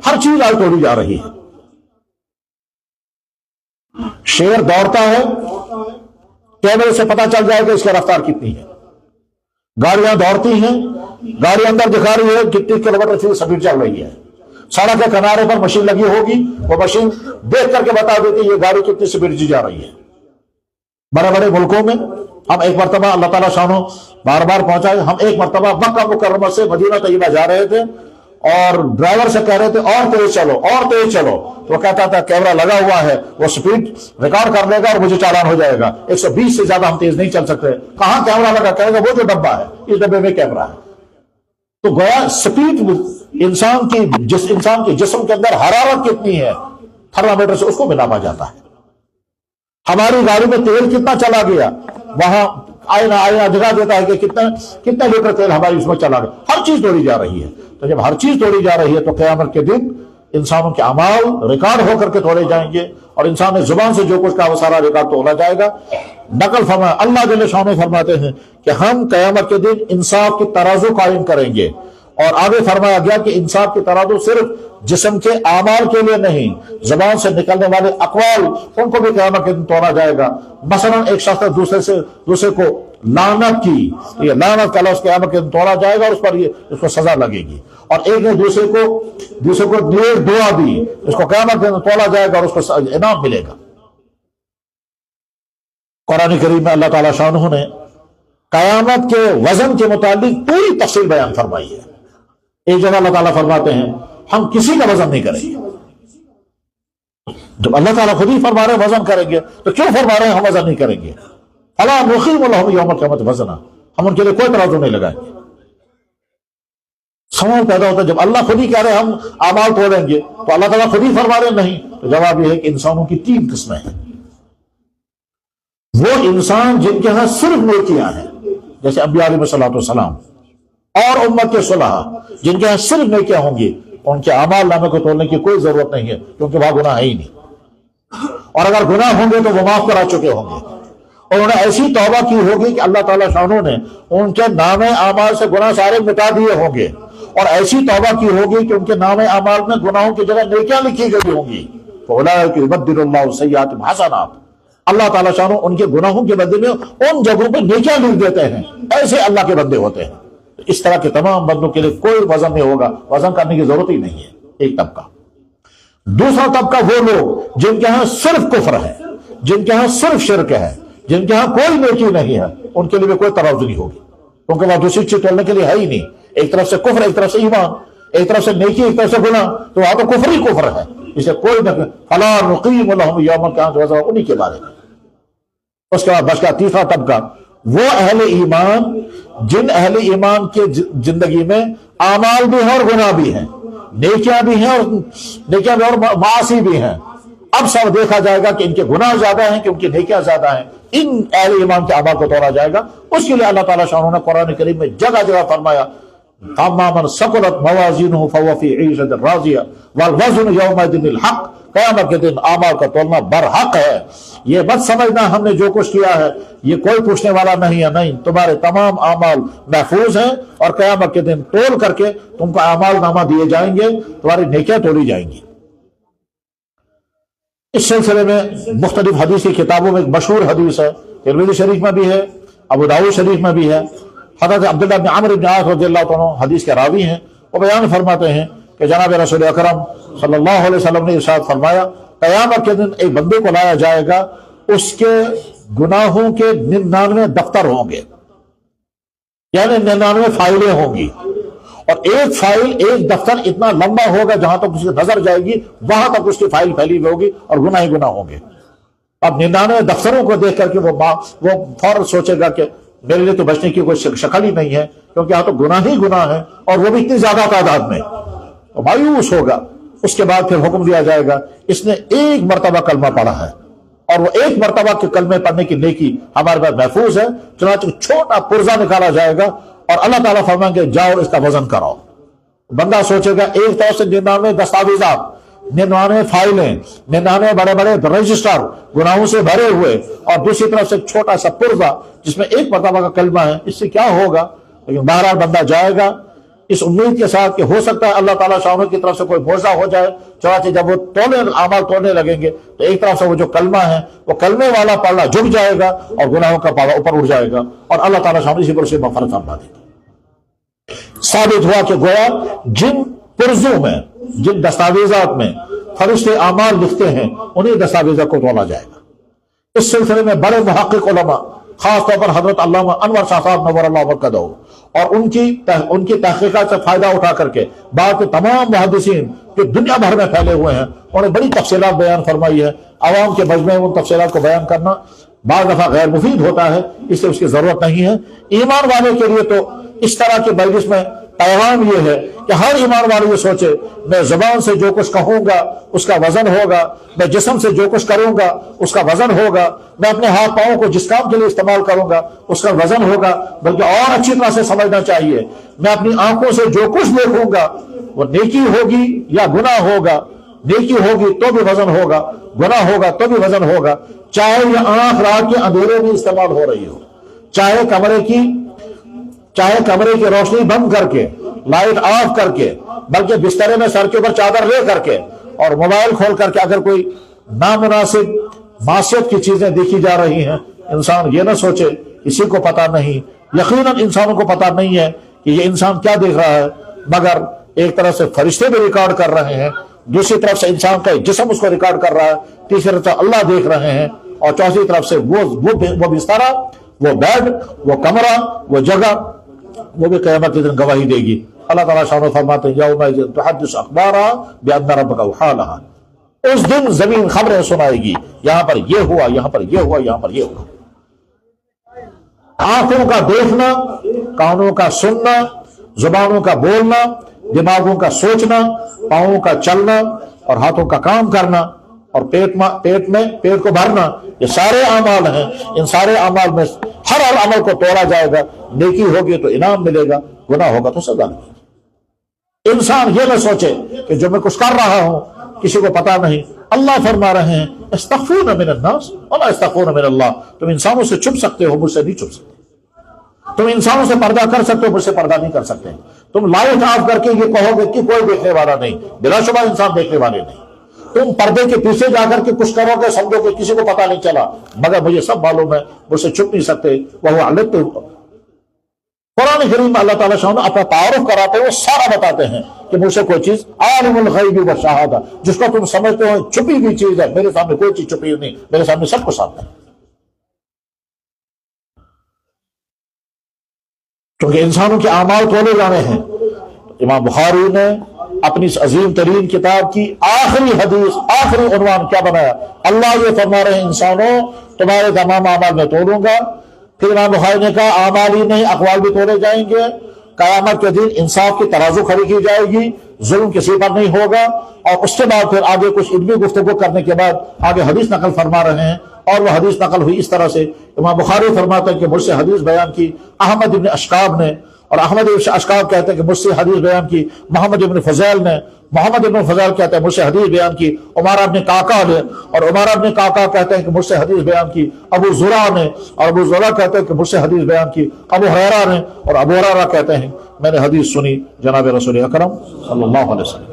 Speaker 1: ہر چیز آج تولی جا رہی ہے. شیر دوڑتا ہے, کیمرے سے پتہ چل جائے کہ اس کی رفتار کتنی ہے. گاڑیاں دوڑتی ہیں, گاڑی اندر دکھا رہی ہے کتنی کلومیٹر فی سپیڈ چل رہی ہے. سڑک کے کنارے پر مشین لگی ہوگی, وہ مشین دیکھ کر کے بتا دیتی ہے یہ گاڑی کتنی سپیڈ سے جا رہی ہے. بڑے بڑے ملکوں میں ہم ایک مرتبہ, اللہ تعالیٰ شانو بار بار پہنچائے, ہم ایک مرتبہ مکہ مکرمہ سے مدینہ طیبہ جا رہے تھے اور ڈرائیور سے کہہ رہے تھے اور تیز چلو اور تیز چلو, تو وہ کہتا تھا کیمرہ لگا ہوا ہے, وہ سپیڈ ریکارڈ کر لے گا اور مجھے چالان ہو جائے گا, 120 سے زیادہ ہم تیز نہیں چل سکتے. کہاں کیمرہ لگا؟ کہے گا وہ جو ڈبہ ہے اس ڈبے میں کیمرہ ہے. تو گویا سپیڈ انسان کی جسم کے اندر حرارت کتنی ہے تھرمامیٹر سے اس کو بھی ناپا جاتا ہے. ہماری گاڑی میں تیل کتنا چلا گیا, وہاں آئینہ دکھا دیتا ہے کہ کتنا لیٹر تیل ہماری اس میں چلا گیا. ہر چیز توڑی جا رہی ہے. تو جب ہر چیز توڑی جا رہی ہے تو قیامت کے دن انسانوں کے اعمال ریکارڈ ہو کر کے توڑے جائیں گے, اور انسان کی زبان سے جو کچھ کا وہ سارا ریکارڈ تولا جائے گا. نقل فرمایا اللہ جل شانہ فرماتے ہیں کہ ہم قیامت کے دن انصاف کی ترازو قائم کریں گے, اور آگے فرمایا گیا کہ انصاف کی ترازو صرف جسم کے اعمال کے لیے نہیں, زبان سے نکلنے والے اقوال ان کو بھی قیامت کے دن توڑا جائے گا. مثلا ایک شخص دوسرے کو لعنت کی, یہ لعنت کا لفظ قیامت کے دن توڑا جائے گا اور اس کو سزا لگے گی. اور ایک نے دوسرے کو نیک دعا دی, اس کو قیامت کے دن توڑا جائے گا اور اس کو انعام ملے گا. قرآن کریم میں اللہ تعالیٰ شانہ نے قیامت کے وزن کے متعلق پوری تفصیل بیان فرمائی ہے. ایک جگہ اللہ تعالیٰ فرماتے ہیں ہم کسی کا وزن نہیں کریں گے. جب اللہ تعالیٰ خود ہی فرما رہے ہیں وزن کریں گے تو کیوں فرما رہے ہیں ہم وزن نہیں کریں گے؟ فَلَا نُقِيمُ لَهُمْ يَوْمَ الْقِيَامَةِ وَزْنًا, ہم ان کے لیے کوئی ترازو نہیں لگائیں گے. سوال پیدا ہوتا ہے جب اللہ خود ہی کہہ رہے ہیں ہم اعمال توڑیں گے تو اللہ تعالیٰ خود ہی فرما رہے نہیں, تو جواب یہ ہے کہ انسانوں کی 3 قسمیں ہیں. وہ انسان جن کے ہاں صرف نیکیاں ہیں جیسے انبیاء علیہ الصلوۃ والسلام, اور امت کے صلحاء جن کے ہاں صرف نیکیاں ہوں گی, ان کے اعمال نامے کو توڑنے کی کوئی ضرورت نہیں ہے کیونکہ وہاں گناہ ہے ہی نہیں, اور اگر گناہ ہوں گے تو وہ معاف کرا چکے ہوں گے, اور انہوں نے ایسی توبہ کی ہوگی کہ اللہ تعالیٰ شانوں نے ان کے نام اعمال سے گناہ سارے مٹا دیے ہوں گے, اور ایسی توبہ کی ہوگی کہ ان کے نام اعمال میں گناہوں کی جگہ نیکیاں لکھی گئی ہوں گی. فَأُولَٰئِکَ يُبَدِّلُ اللَّهُ سَیِّئَاتِهِمْ حَسَنَاتٍ, اللہ تعالیٰ شانوں ان کے گناہوں کے بدلے میں ان جگہوں پہ نیکیاں لکھ دیتے ہیں. ایسے اللہ کے بندے ہوتے ہیں. اس طرح کے تمام بندوں کے لیے کوئی وزن نہیں ہوگا, وزن کرنے کی ضرورت ہی نہیں ہے. ایک طبقہ. دوسرا طبقہ وہ لوگ جن کے ہاں صرف کفر ہے, جن کے ہاں صرف شرک ہے, جن کے ہاں کوئی نیکی نہیں ہے, ان کے لیے کوئی ترازو نہیں ہوگی کیونکہ وہ دوسری چیز تولنے کے لیے ہے ہی نہیں. ایک طرف سے کفر, ایک طرف سے ایمان, ایک طرف سے نیکی, ایک طرف سے گناہ, تو وہاں تو کفر ہی کفر ہے. اسے کوئی نہ فَلَا نُقِيمُ لَهُمْ يَوْمَ الْقِيَامَةِ وَزْنًا, انہی کے بارے میں. اس کے بعد بچ گیا تیسرا طبقہ, وہ اہل ایمان جن اہل ایمان کے زندگی میں اعمال بھی ہیں اور گناہ بھی ہیں, نیکیاں بھی ہیں اور معاصی بھی ہیں. اب سب دیکھا جائے گا کہ ان کے گناہ زیادہ ہیں کہ ان کی نیکیاں زیادہ ہیں. ان اہل ایمان کے اعمال کو توڑا جائے گا. اس کے لیے اللہ تعالیٰ شانہ نے قرآن کریم میں جگہ جگہ فرمایا فَأَمَّا مَنْ ثَقُلَتْ مَوَازِينُهُ فَهُوَ فِي عِيشَةٍ رَاضِيَةٍ وَالْوَزْنُ يَوْمَئِذٍ الْحَقُّ, قیامت کے دن اعمال کا تولنا برحق ہے. یہ مت سمجھنا ہم نے جو کچھ کیا ہے یہ کوئی پوچھنے والا نہیں ہے, نہیں, تمہارے تمام اعمال محفوظ ہیں اور قیامت کے دن تول کر کے تم کو اعمال نامہ دیے جائیں گے, تمہاری نیکیاں توڑی جائیں گی. اس سلسلے میں مختلف حدیث کی کتابوں میں ایک مشہور حدیث ہے, ترمذی شریف میں بھی ہے, ابو داؤد شریف میں بھی ہے. حضرت عبداللہ بن عمرو بن عاص رضی اللہ عنہ حدیث کے راوی ہیں, وہ بیان فرماتے ہیں کہ جناب رسول اکرم صلی اللہ علیہ وسلم نے ارشاد فرمایا قیامت کے دن ایک بندے کو لایا جائے گا, اس کے گناہوں کے 99 دفتر ہوں گے, یعنی 99 فائلیں ہوں گی, اور ایک فائل, ایک دفتر اتنا لمبا ہوگا جہاں تک اس کی نظر جائے گی وہاں تک اس کی فائل پھیلی ہوئی ہوگی اور گناہ ہی گناہ ہوں گے. اب 99 دفتروں کو دیکھ کر کے وہ فوراً سوچے گا کہ میرے لیے تو بچنے کی کوئی شکل ہی نہیں ہے کیونکہ یہاں تو گناہ ہی گناہ ہے اور وہ بھی اتنی زیادہ تعداد میں, تو مایوس ہوگا. اس کے بعد پھر حکم دیا جائے گا اس نے ایک مرتبہ کلمہ پڑھا ہے اور وہ ایک مرتبہ کے کلمے پڑھنے کی نیکی ہمارے پاس محفوظ ہے. چنانچہ چھوٹا پرزہ نکالا جائے گا اور اللہ تعالیٰ فرمائیں گے جاؤ اس کا وزن کراؤ. بندہ سوچے گا ایک طرف سے 99 دستاویزات، 99 فائلیں، 99 بڑے بڑے رجسٹر گناہوں سے بھرے ہوئے، اور دوسری طرف سے ایک چھوٹا سا پرزہ جس میں ایک مرتبہ کا کلمہ ہے، اس سے کیا ہوگا؟ لیکن بہرحال بندہ جائے گا اس امید کے ساتھ کہ ہو سکتا ہے اللہ تعالیٰ شاہ کی طرف سے کوئی معجزہ ہو جائے۔ چنانچہ جب وہ اعمال توڑنے لگیں گے تو ایک طرف سے وہ جو کلمہ ہے وہ کلمے والا پلڑا جھک جائے گا اور گناہوں کا پلڑا اوپر اٹھ جائے گا، اور اللہ تعالیٰ شاہ اسی پر اسے مغفرت فرما دے گا۔ ثابت ہوا کہ گویا جن پرزوں میں، جن دستاویزات میں فرشتے اعمال لکھتے ہیں، انہیں دستاویزات کو تولا جائے گا۔ اس سلسلے میں بڑے محقق علماء، خاص طور پر حضرت علامہ انور شاہ صاحب نور اللہ مرکزہ اور ان کی تحقیقات سے فائدہ اٹھا کر کے بعد کے تمام محدثین جو دنیا بھر میں پھیلے ہوئے ہیں انہوں نے بڑی تفصیلات بیان فرمائی ہے۔ عوام کے مجمع میں ان تفصیلات کو بیان کرنا بعض دفعہ غیر مفید ہوتا ہے، اس لیے اس کی ضرورت نہیں ہے۔ ایمان والے کے لیے تو اس طرح کی مجلس میں پیغام یہ ہے کہ ہر ایمان والے یہ سوچے میں زبان سے جو کچھ کہوں گا اس کا وزن ہوگا، میں جسم سے جو کچھ کروں گا اس کا وزن ہوگا، میں اپنے ہاتھ پاؤں کو جس کام کے لیے استعمال کروں گا اس کا وزن ہوگا، بلکہ اور اچھی طرح سے سمجھنا چاہیے میں اپنی آنکھوں سے جو کچھ دیکھوں گا وہ نیکی ہوگی یا گناہ ہوگا، نیکی ہوگی تو بھی وزن ہوگا، گناہ ہوگا تو بھی وزن ہوگا، چاہے یہ آنکھ رات کے اندھیرے میں استعمال ہو رہی ہو، چاہے کمرے کی روشنی بند کر کے، لائٹ آف کر کے، بلکہ بسترے میں سر کے اوپر چادر لے کر کے اور موبائل کھول کر کے اگر کوئی نامناسب معصیت کی چیزیں دیکھی جا رہی ہیں، انسان یہ نہ سوچے کسی کو پتا نہیں، یقیناً انسانوں کو پتا نہیں ہے کہ یہ انسان کیا دیکھ رہا ہے، مگر ایک طرف سے فرشتے بھی ریکارڈ کر رہے ہیں، دوسری طرف سے انسان کا جسم اس کو ریکارڈ کر رہا ہے، تیسری طرف سے اللہ دیکھ رہے ہیں، اور چوتھی طرف سے وہ بسترا، وہ بیڈ، وہ کمرہ، وہ جگہ، وہ بھی قیامت کے دن گواہی دے گی۔ اللہ تعالیٰ شاہ فرماتے ہیں یومئذ تحدث اخبارہا بان ربک اوحی لہا، اس دن زمین خبریں سنائے گی، یہاں پر یہ ہوا، یہاں پر یہ ہوا، یہاں پر یہ ہوا۔ آنکھوں کا دیکھنا، کانوں کا سننا، زبانوں کا بولنا، دماغوں کا سوچنا، پاؤں کا چلنا اور ہاتھوں کا کام کرنا، اور پیٹ کو بھرنا، یہ سارے اعمال ہیں۔ ان سارے اعمال میں ہر عمل کو توڑا جائے گا، نیکی ہوگی تو انعام ملے گا، گناہ ہوگا تو سزا ملے گی۔ انسان یہ نہ سوچے کہ جو میں کچھ کر رہا ہوں کسی کو پتا نہیں۔ اللہ فرما رہے ہیں استخفون من الناس ولا استخفون من اللہ، تم انسانوں سے چھپ سکتے ہو، مجھ سے نہیں چھپ سکتے۔ تم انسانوں سے پردہ کر سکتے ہو، مجھ سے پردہ نہیں کر سکتے۔ تم لائٹ آف کر کے یہ کہو گے کہ کوئی دیکھنے والا نہیں، بلا شبہ انسان دیکھنے والے نہیں۔ تم پردے کے پیچھے جا کر کے کچھ کرو گے، سمجھو کہ کسی کو پتا نہیں چلا، مگر مجھے سب معلوم ہے، مجھ سے چھپ نہیں سکتے۔ وہ علت قرآن کریم میں اللہ تعالیٰ شاہ اپنا تعارف کراتے ہیں، وہ سارا بتاتے ہیں کہ مجھ سے کوئی چیز عالم الغیب والشہادہ، جس کو تم سمجھتے ہو چھپی ہوئی چیز ہے، میرے سامنے کوئی چیز چھپی نہیں، میرے سامنے سب کچھ آتا ہے۔ کیونکہ انسانوں کے اعمال تولے جانے ہیں۔ امام بخاری نے اپنی اس عظیم ترین کتاب کی آخری حدیث، آخری عنوان کیا بنایا؟ اللہ یہ فرما رہے ہیں انسانوں تمہارے تمام اعمال میں توڑوں گا۔ پھر امام بخاری نے کہا اعمال ہی نہیں اقوال بھی توڑے جائیں گے، قیامت کے دن انصاف کی ترازو کھڑی کی جائے گی، ظلم کسی پر نہیں ہوگا۔ اور اس کے بعد پھر آگے کچھ علمی گفتگو کرنے کے بعد آگے حدیث نقل فرما رہے ہیں، اور وہ حدیث نقل ہوئی اس طرح سے۔ امام بخاری فرماتے ہیں کہ مجھ سے حدیث بیان کی احمد ابن اشکاب نے، اور احمد ابن اشکاب کہتے ہیں کہ مجھ سے حدیث بیان کی محمد ابن فضیل نے، محمد ابن فضیل کہتے ہیں مجھ سے حدیث بیان کی عمارہ ابن کاکا نے، اور عمارہ ابن کاکا کہتے ہیں کہ مجھ سے حدیث بیان کی ابو زرع نے، اور ابو زرع کہتے ہیں کہ مجھ سے حدیث بیان کی ابو ہریرہ نے، اور ابو ہریرہ کہتے ہیں میں نے حدیث سنی جناب رسول اکرم صلی اللہ علیہ وسلم۔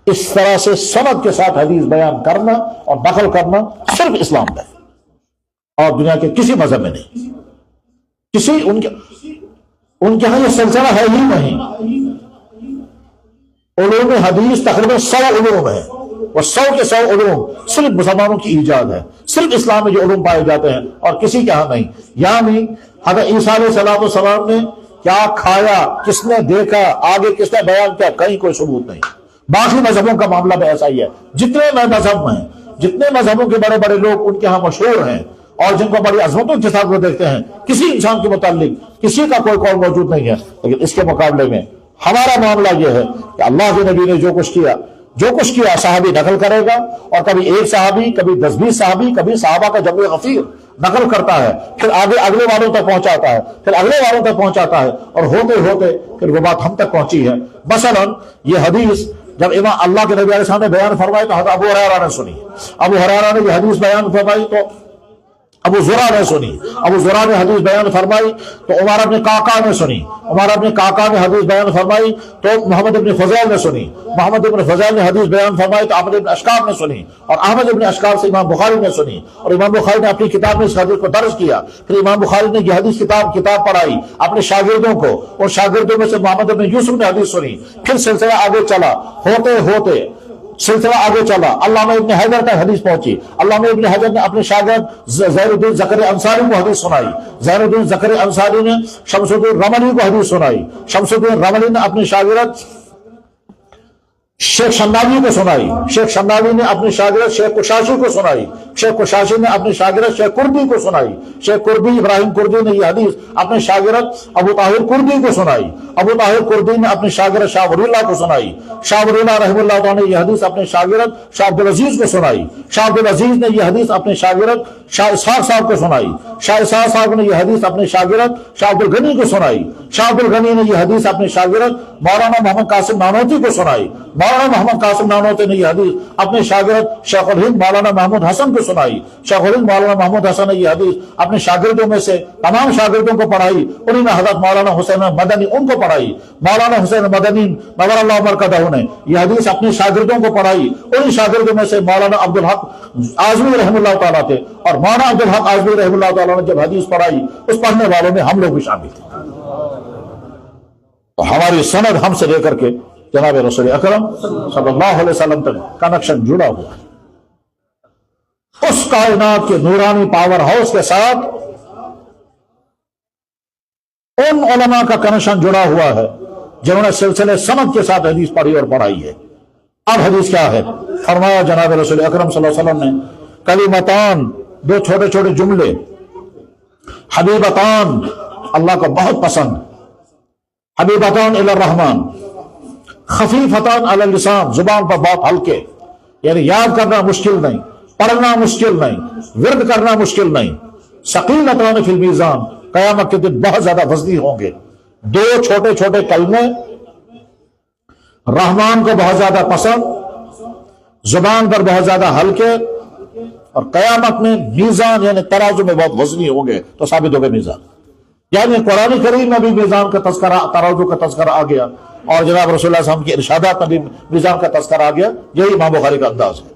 Speaker 1: اس طرح سے سند کے ساتھ حدیث بیان کرنا اور نقل کرنا صرف اسلام میں اور دنیا کے کسی مذہب میں نہیں۔ ان کے ہاں یہ سلسلہ ہے ہی نہیں۔ علوم حدیث تقریباً 100 علوم ہے، اور 100 کے 100 علوم صرف مسلمانوں کی ایجاد ہے، صرف اسلام میں جو علوم پائے جاتے ہیں اور کسی کے ہاں نہیں۔ یعنی حضرت عیسیٰ علیہ السلام نے کیا کھایا، کس نے دیکھا، آگے کس نے بیان کیا، کہیں کوئی ثبوت نہیں۔ باقی مذہبوں کا معاملہ بھی ایسا ہی ہے، جتنے مذہب ہیں، جتنے مذہبوں کے بڑے بڑے لوگ ان کے ہاں مشہور ہیں اور جن کو بڑی عظمتوں کے ساتھ وہ دیکھتے ہیں، کسی انسان کے متعلق کسی کا کوئی قول موجود نہیں ہے۔ لیکن اس کے مقابلے میں ہمارا معاملہ یہ ہے کہ اللہ کے نبی نے جو کچھ کیا صحابی نقل کرے گا، اور کبھی ایک صحابی، کبھی 10-20 صحابی، کبھی صحابہ کا جمع غفیر نقل کرتا ہے، پھر آگے اگلے والوں تک پہنچاتا ہے، پھر اگلے والوں تک پہنچاتا ہے، اور ہوتے ہوتے پھر وہ بات ہم تک پہنچی ہے۔ مثلا یہ حدیث جب امام اللہ کے نبی علیہ السلام نے بیان فرمائی تو حضرت ابو ہریرہ نے سنی، ابو ہریرہ نے یہ حدیث بیان فرمائی تو ابو زرع نے سنی، ابو زرع نے حدیث بیان فرمائی تو عمر ابن قعقاع نے سنی، عمر ابن قعقاع نے حدیث بیان فرمائی تو محمد ابن فضیل نے سنی، محمد ابن فضیل نے حدیث بیان فرمائی تو احمد ابن اشکاب نے سنی، اور احمد ابن اشکاب سے امام بخاری نے سنی، اور امام بخاری نے اپنی کتاب میں اس حدیث کو درج کیا، پھر امام بخاری نے یہ حدیث کتاب پڑھائی اپنے شاگردوں کو، اور شاگردوں میں سے محمد ابن یوسف نے حدیث سنی، پھر سلسلہ آگے چلا، ہوتے ہوتے سلسلہ آگے چلا، علامہ ابن حجر تک حدیث پہنچی، علامہ ابن حجر نے اپنے شاگرد زہر الدین زکریا انصاری کو حدیث سنائی، زہر الدین زکریا انصاری نے شمس الدین رملی کو حدیث سنائی، شمس الدین رملی نے اپنے شاگرد شیخ شناوی کو سنائی، شیخ شناوی نے اپنے شاگرد شیخ قشاشی کو سنائی، شیخ قشاشی نے اپنے شاگرد شیخ کردی کو سنائی، شیخ کردی ابراہیم کردی نے یہ حدیث اپنے شاگرد ابو طاہر کردی کو سنائی، ابو طاہر کردی نے اپنے شاگرد شاہ ولی اللہ کو سنائی، شاہ ولی اللہ رحمہ اللہ تعالیٰ نے یہ حدیث اپنے شاگرد شاہ عبدالعزیز کو سنائی، شاہ عبدالعزیز نے یہ حدیث اپنے شاگرد شاہ اسحاق صاحب کو سنائی، شاہ اسحاق صاحب نے یہ حدیث اپنے شاگرد شاہ عبدالغنی کو سنائی، شاہ عبدالغنی نے یہ حدیث اپنے شاگرد مولانا محمد قاسم نانوتی کو سنائی، مولانا محمد قاسم نانوتی نے یہ حدیث اپنے شاگرد شیخ الہند مولانا محمود حسن کو سنائی، شیخ الہند مولانا محمود حسن نے یہ حدیث اپنے شاگردوں میں سے تمام شاگردوں کو پڑھائی، انہی نے حضرت مولانا حسین مدنی ان کو پڑھائی، مولانا حسین مدنی نور اللہ مرکزہ نے یہ حدیث اپنے شاگردوں کو پڑھائی، انہی شاگردوں میں سے مولانا عبدالحق اعظمی رحمہ اللہ تعالیٰ تھے، اور مولانا عبدالحق اعظمی رحمہ اللہ تعالیٰ نے جب حدیث پڑھائی اس پڑھنے والوں میں ہم لوگ بھی شامل تھے۔ تو ہماری سند ہم سے لے کر کے جناب رسول اکرم صلی اللہ علیہ وسلم تک کنیکشن جڑا ہوا ہے، اس کائنات کے نورانی پاور ہاؤس کے ساتھ ان علماء کا کنیکشن جڑا ہوا ہے جنہوں نے سلسلے سند کے ساتھ حدیث پڑھی اور پڑھائی ہے۔ اب حدیث کیا ہے؟ فرمایا جناب رسول اکرم صلی اللہ علیہ وسلم نے کلمتان، دو چھوٹے چھوٹے جملے، حبیبتان اللہ کو بہت پسند، حبیبتان الی الرحمن، خفیفتان علی اللسان زبان پر بہت ہلکے، یعنی یاد کرنا مشکل نہیں، پڑھنا مشکل نہیں، ورد کرنا مشکل نہیں، ثقیلتان فی المیزان قیامت کے دن بہت زیادہ وزنی ہوں گے، دو چھوٹے چھوٹے کلمے رحمان کو بہت زیادہ پسند، زبان پر بہت زیادہ ہلکے، اور قیامت میں میزان یعنی ترازو میں بہت وزنی ہوں گے، تو ثابت ہو گئے میزان، یعنی قرآن کریم میں بھی میزان کا تذکرہ، ترازو کا تذکرہ آ گیا، اور جناب رسول اللہ صلی اللہ علیہ وسلم کی ارشادات میں بھی میزان کا تذکرہ آ گیا۔ یہی امام بخاری کا انداز ہے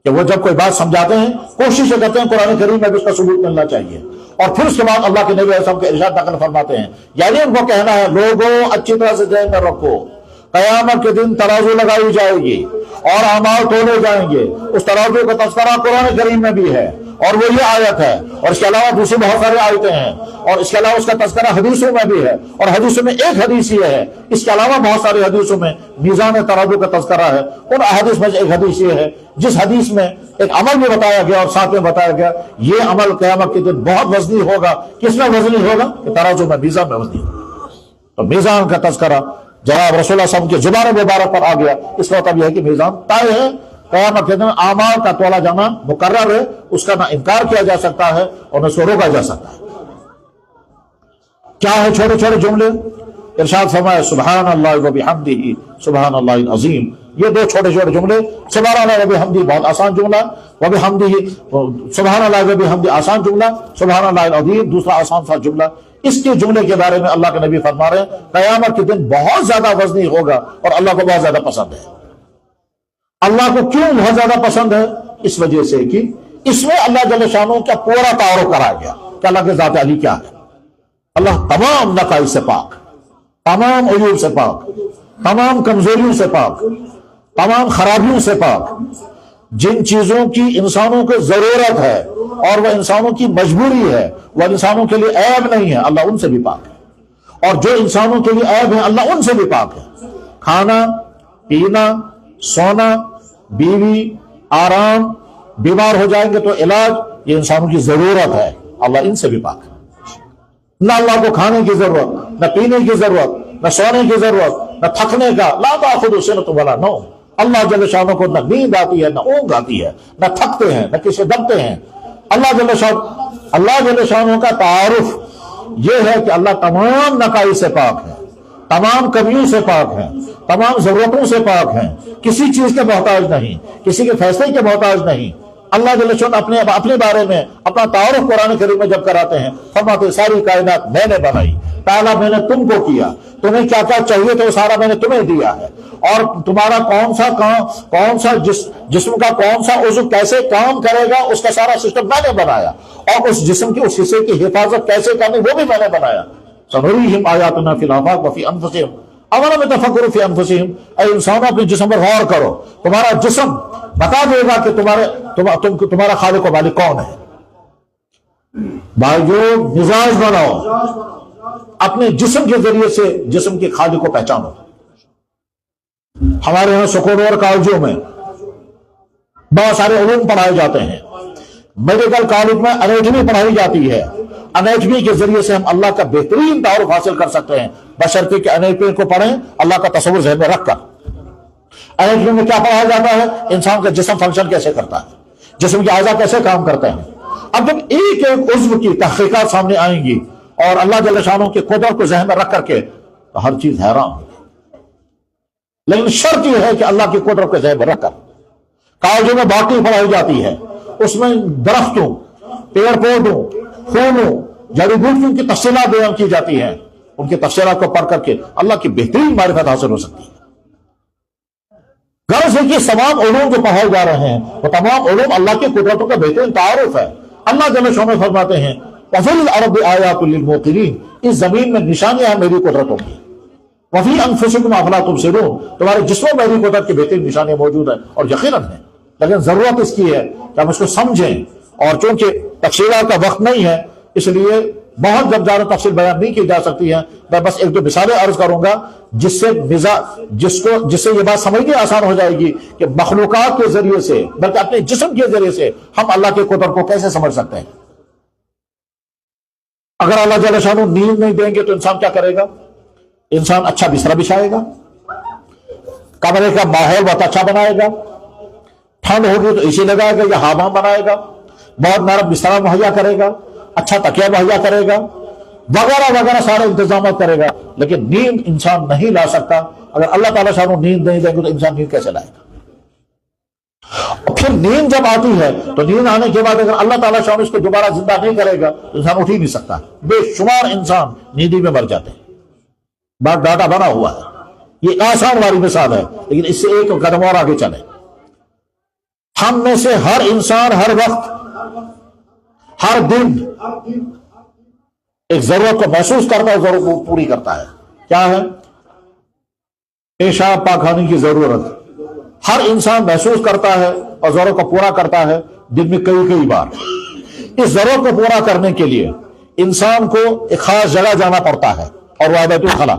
Speaker 1: کہ وہ جب کوئی بات سمجھاتے ہیں کوشش کرتے ہیں قرآن کریم میں بھی اس کا ثبوت ملنا چاہیے، اور پھر اس کے بعد اللہ کے نبی علیہ السلام کے ارشاد نقل فرماتے ہیں، یعنی ان کو کہنا ہے لوگوں اچھی طرح سے ذہن میں رکھو، قیامت کے دن ترازو لگائی جائے گی اور اعمال تولے جائیں گے، اس ترازو کا تذکرہ قرآن کریم میں بھی ہے، اور وہ یہ آیت ہے، اور اس کے علاوہ دوسری بہت سارے آیتیں ہیں، اور اس کے علاوہ اس کا تذکرہ حدیثوں میں بھی ہے، اور حدیثوں میں ایک حدیث یہ ہے، اس کے علاوہ بہت ساری حدیثوں میں میزان ترازو کا تذکرہ ہے۔ ان احادیث میں سے ایک حدیث یہ ہے جس حدیث میں ایک عمل بھی بتایا گیا اور ساتھ میں بتایا گیا یہ عمل قیامت کے دن بہت وزنی ہوگا۔ کس میں وزنی ہوگا؟ کہ ترازو میں، میزان میں وزنی ہوگا۔ تو میزان کا تذکرہ جناب رسول اللہ صلی اللہ علیہ وسلم کی زبان مبارک پر آ گیا، اس کا مطلب یہ ہے کہ میزان طے ہے، قیامت کے دن اعمال کا تولا جانا مقرر ہے، اس کا نہ انکار کیا جا سکتا ہے اور نہ اس کو روکا جا سکتا ہے۔ کیا ہے چھوٹے چھوٹے جملے؟ ارشاد فرمایا سبحان اللہ و بحمدہ سبحان اللہ العظیم، یہ دو چھوٹے چھوٹے جملے، سبحان اللہ و بحمدہ بہت آسان جملہ، و بحمدہ سبحان اللہ و بحمدہ آسان جملہ، سبحان اللہ العظیم دوسرا آسان سا جملہ۔ اس کے جملے کے بارے میں اللہ کے نبی فرما رہے ہیں قیامت کے دن بہت زیادہ وزنی ہوگا اور اللہ کو بہت زیادہ پسند ہے۔ اللہ کو کیوں بہت زیادہ پسند ہے؟ اس وجہ سے کہ اس میں اللہ جل شانہ کا پورا تعارف کرایا گیا کہ اللہ کے ذات علی کیا ہے۔ اللہ تمام نقائص سے پاک، تمام عیوب سے پاک، تمام کمزوریوں سے پاک، تمام خرابیوں سے پاک۔ جن چیزوں کی انسانوں کو ضرورت ہے اور وہ انسانوں کی مجبوری ہے، وہ انسانوں کے لیے عیب نہیں ہے، اللہ ان سے بھی پاک ہے، اور جو انسانوں کے لیے عیب ہے اللہ ان سے بھی پاک ہے۔ کھانا، پینا، سونا، بیوی، آرام، بیمار ہو جائیں گے تو علاج، یہ انسانوں کی ضرورت ہے، اللہ ان سے بھی پاک ہے۔ نہ اللہ کو کھانے کی ضرورت، نہ پینے کی ضرورت، نہ سونے کی ضرورت، نہ تھکنے کا، لا تأخذہ سنۃ ولا نوم، اللہ جل شانہ کو نہ نیند آتی ہے، نہ اونگ آتی ہے، نہ تھکتے ہیں، نہ کسی دبتے ہیں۔ اللہ جل شانہ اللہ جل شانہ کا تعارف یہ ہے کہ اللہ تمام نقائص سے پاک ہے، تمام کمیوں سے پاک ہے، تمام ضرورتوں سے پاک ہیں، کسی چیز کے محتاج نہیں، کسی کے فیصلے کے محتاج نہیں۔ اللہ جل شانہ اپنے بارے میں اپنا تعارف قرآن کریم میں جب کراتے ہیں فرماتے ہیں ساری کائنات میں نے بنائی، پہلا میں نے تم کو کیا، تمہیں کیا کیا چاہیے تو سارا میں نے تمہیں دیا ہے، اور تمہارا کون سا جسم کا کون سا عضو کیسے کام کرے گا اس کا سارا سسٹم میں نے بنایا، اور اس جسم کے اس حصے کی حفاظت کیسے کرنی وہ بھی میں نے بنایا۔ سنریہم آیاتنا فی الآفاق وفی انفسہم اولم یتفکروا فی انفسہم، اے انسانوں اپنے جسم پر غور کرو، تمہارا جسم بتا دے گا کہ تمہارا خالق و مالک کون ہے۔ بھائیو مزاج بناؤ، اپنے جسم کے ذریعے سے جسم کے خالق کو پہچانو۔ ہمارے یہاں سکولوں اور کالجوں میں بہت سارے علوم پڑھائے جاتے ہیں، میڈیکل کالج میں انیٹمی پڑھائی جاتی ہے، انیٹمی کے ذریعے سے ہم اللہ کا بہترین تعارف حاصل کر سکتے ہیں، بشرطے کہ انیٹمی کو پڑھیں اللہ کا تصور ذہن میں رکھ کر۔ انیٹمی میں کیا پڑھایا جاتا ہے؟ انسان کا جسم فنکشن کیسے کرتا ہے، جسم کے اعضاء کیسے کام کرتے ہیں۔ اب جب ایک ایک عضو کی تحقیقات سامنے آئیں گی اور اللہ جل شانہ کے قدرت کو ذہن میں رکھ کر کے، تو ہر چیز حیران ہوگی، لیکن شرط یہ ہے کہ اللہ کی قدرت کو ذہن میں رکھ کر۔ کالجوں میں باٹنی پڑھائی جاتی ہے، اس میں درختوں، پیڑ پودوں، پھولوں، جڑی بوٹیوں کی تفصیلات بیان کی جاتی ہیں، ان کی تفصیلات کو پڑھ کر کے اللہ کی بہترین معرفت حاصل ہو سکتی ہے۔ غرض ہے کہ تمام علوم جو پڑھائے جا رہے ہیں وہ تمام علوم اللہ کی قدرتوں کا بہترین تعارف ہے۔ اللہ جل شانہ فرماتے ہیں وَفِي الْأَرْضِ آیَاتٌ لِلْمُوقِنِينَ، اس زمین میں نشانیاں ہیں میری قدرتوں کی، وَفِي أَنفُسِكُمْ أَفَلَا تُبْصِرُونَ، تمہارے جسموں میں میری قدرت کی بہترین نشانیاں موجود ہیں اور یقیناً ہیں، لیکن ضرورت اس کی ہے کہ ہم اس کو سمجھیں، اور چونکہ تفصیلات کا وقت نہیں ہے اس لیے بہت جب زیادہ تفصیل بیان نہیں کی جا سکتی ہے۔ میں بس ایک دو مثالیں عرض کروں گا جس سے یہ بات سمجھنی آسان ہو جائے گی کہ مخلوقات کے ذریعے سے بلکہ اپنے جسم کے ذریعے سے ہم اللہ کی قدرت کو کیسے سمجھ سکتے ہیں۔ اگر اللہ جل شانہ نیند نہیں دیں گے تو انسان کیا کرے گا؟ انسان اچھا بستر بچھائے گا، کمرے کا ماحول بہت اچھا بنائے گا، ٹھنڈ ہوگی تو اسی لگائے گا یا ہوا بنائے گا، بہت نرم بستر مہیا کرے گا، اچھا تکیہ مہیا کرے گا، وغیرہ وغیرہ سارے انتظامات کرے گا، لیکن نیند انسان نہیں لا سکتا۔ اگر اللہ تعالیٰ شانہ نیند نہیں دیں گے تو انسان نیند کیسے لائے گا؟ اور پھر نیند جب آتی ہے تو نیند آنے کے بعد اگر اللہ تعالیٰ شانہ اس کو دوبارہ زندہ نہیں کرے گا تو انسان اٹھ ہی نہیں سکتا۔ بے شمار انسان نیندی میں مر جاتے ہیں، بات ڈاٹا بنا ہوا ہے، یہ آسان والی مثال ہے، لیکن اس سے ایک قدم اور آگے چلیں۔ ہم میں سے ہر انسان ہر وقت ہر دن ایک ضرورت کو محسوس کرتا ہے، ضرورت کو پوری کرتا ہے۔ کیا ہے؟ پیشاب پاخانے کی ضرورت ہر انسان محسوس کرتا ہے اور ضرورت کو پورا کرتا ہے دن میں کئی بار۔ اس ضرورت کو پورا کرنے کے لیے انسان کو ایک خاص جگہ جانا پڑتا ہے، اور وہ ہے بیت الخلا۔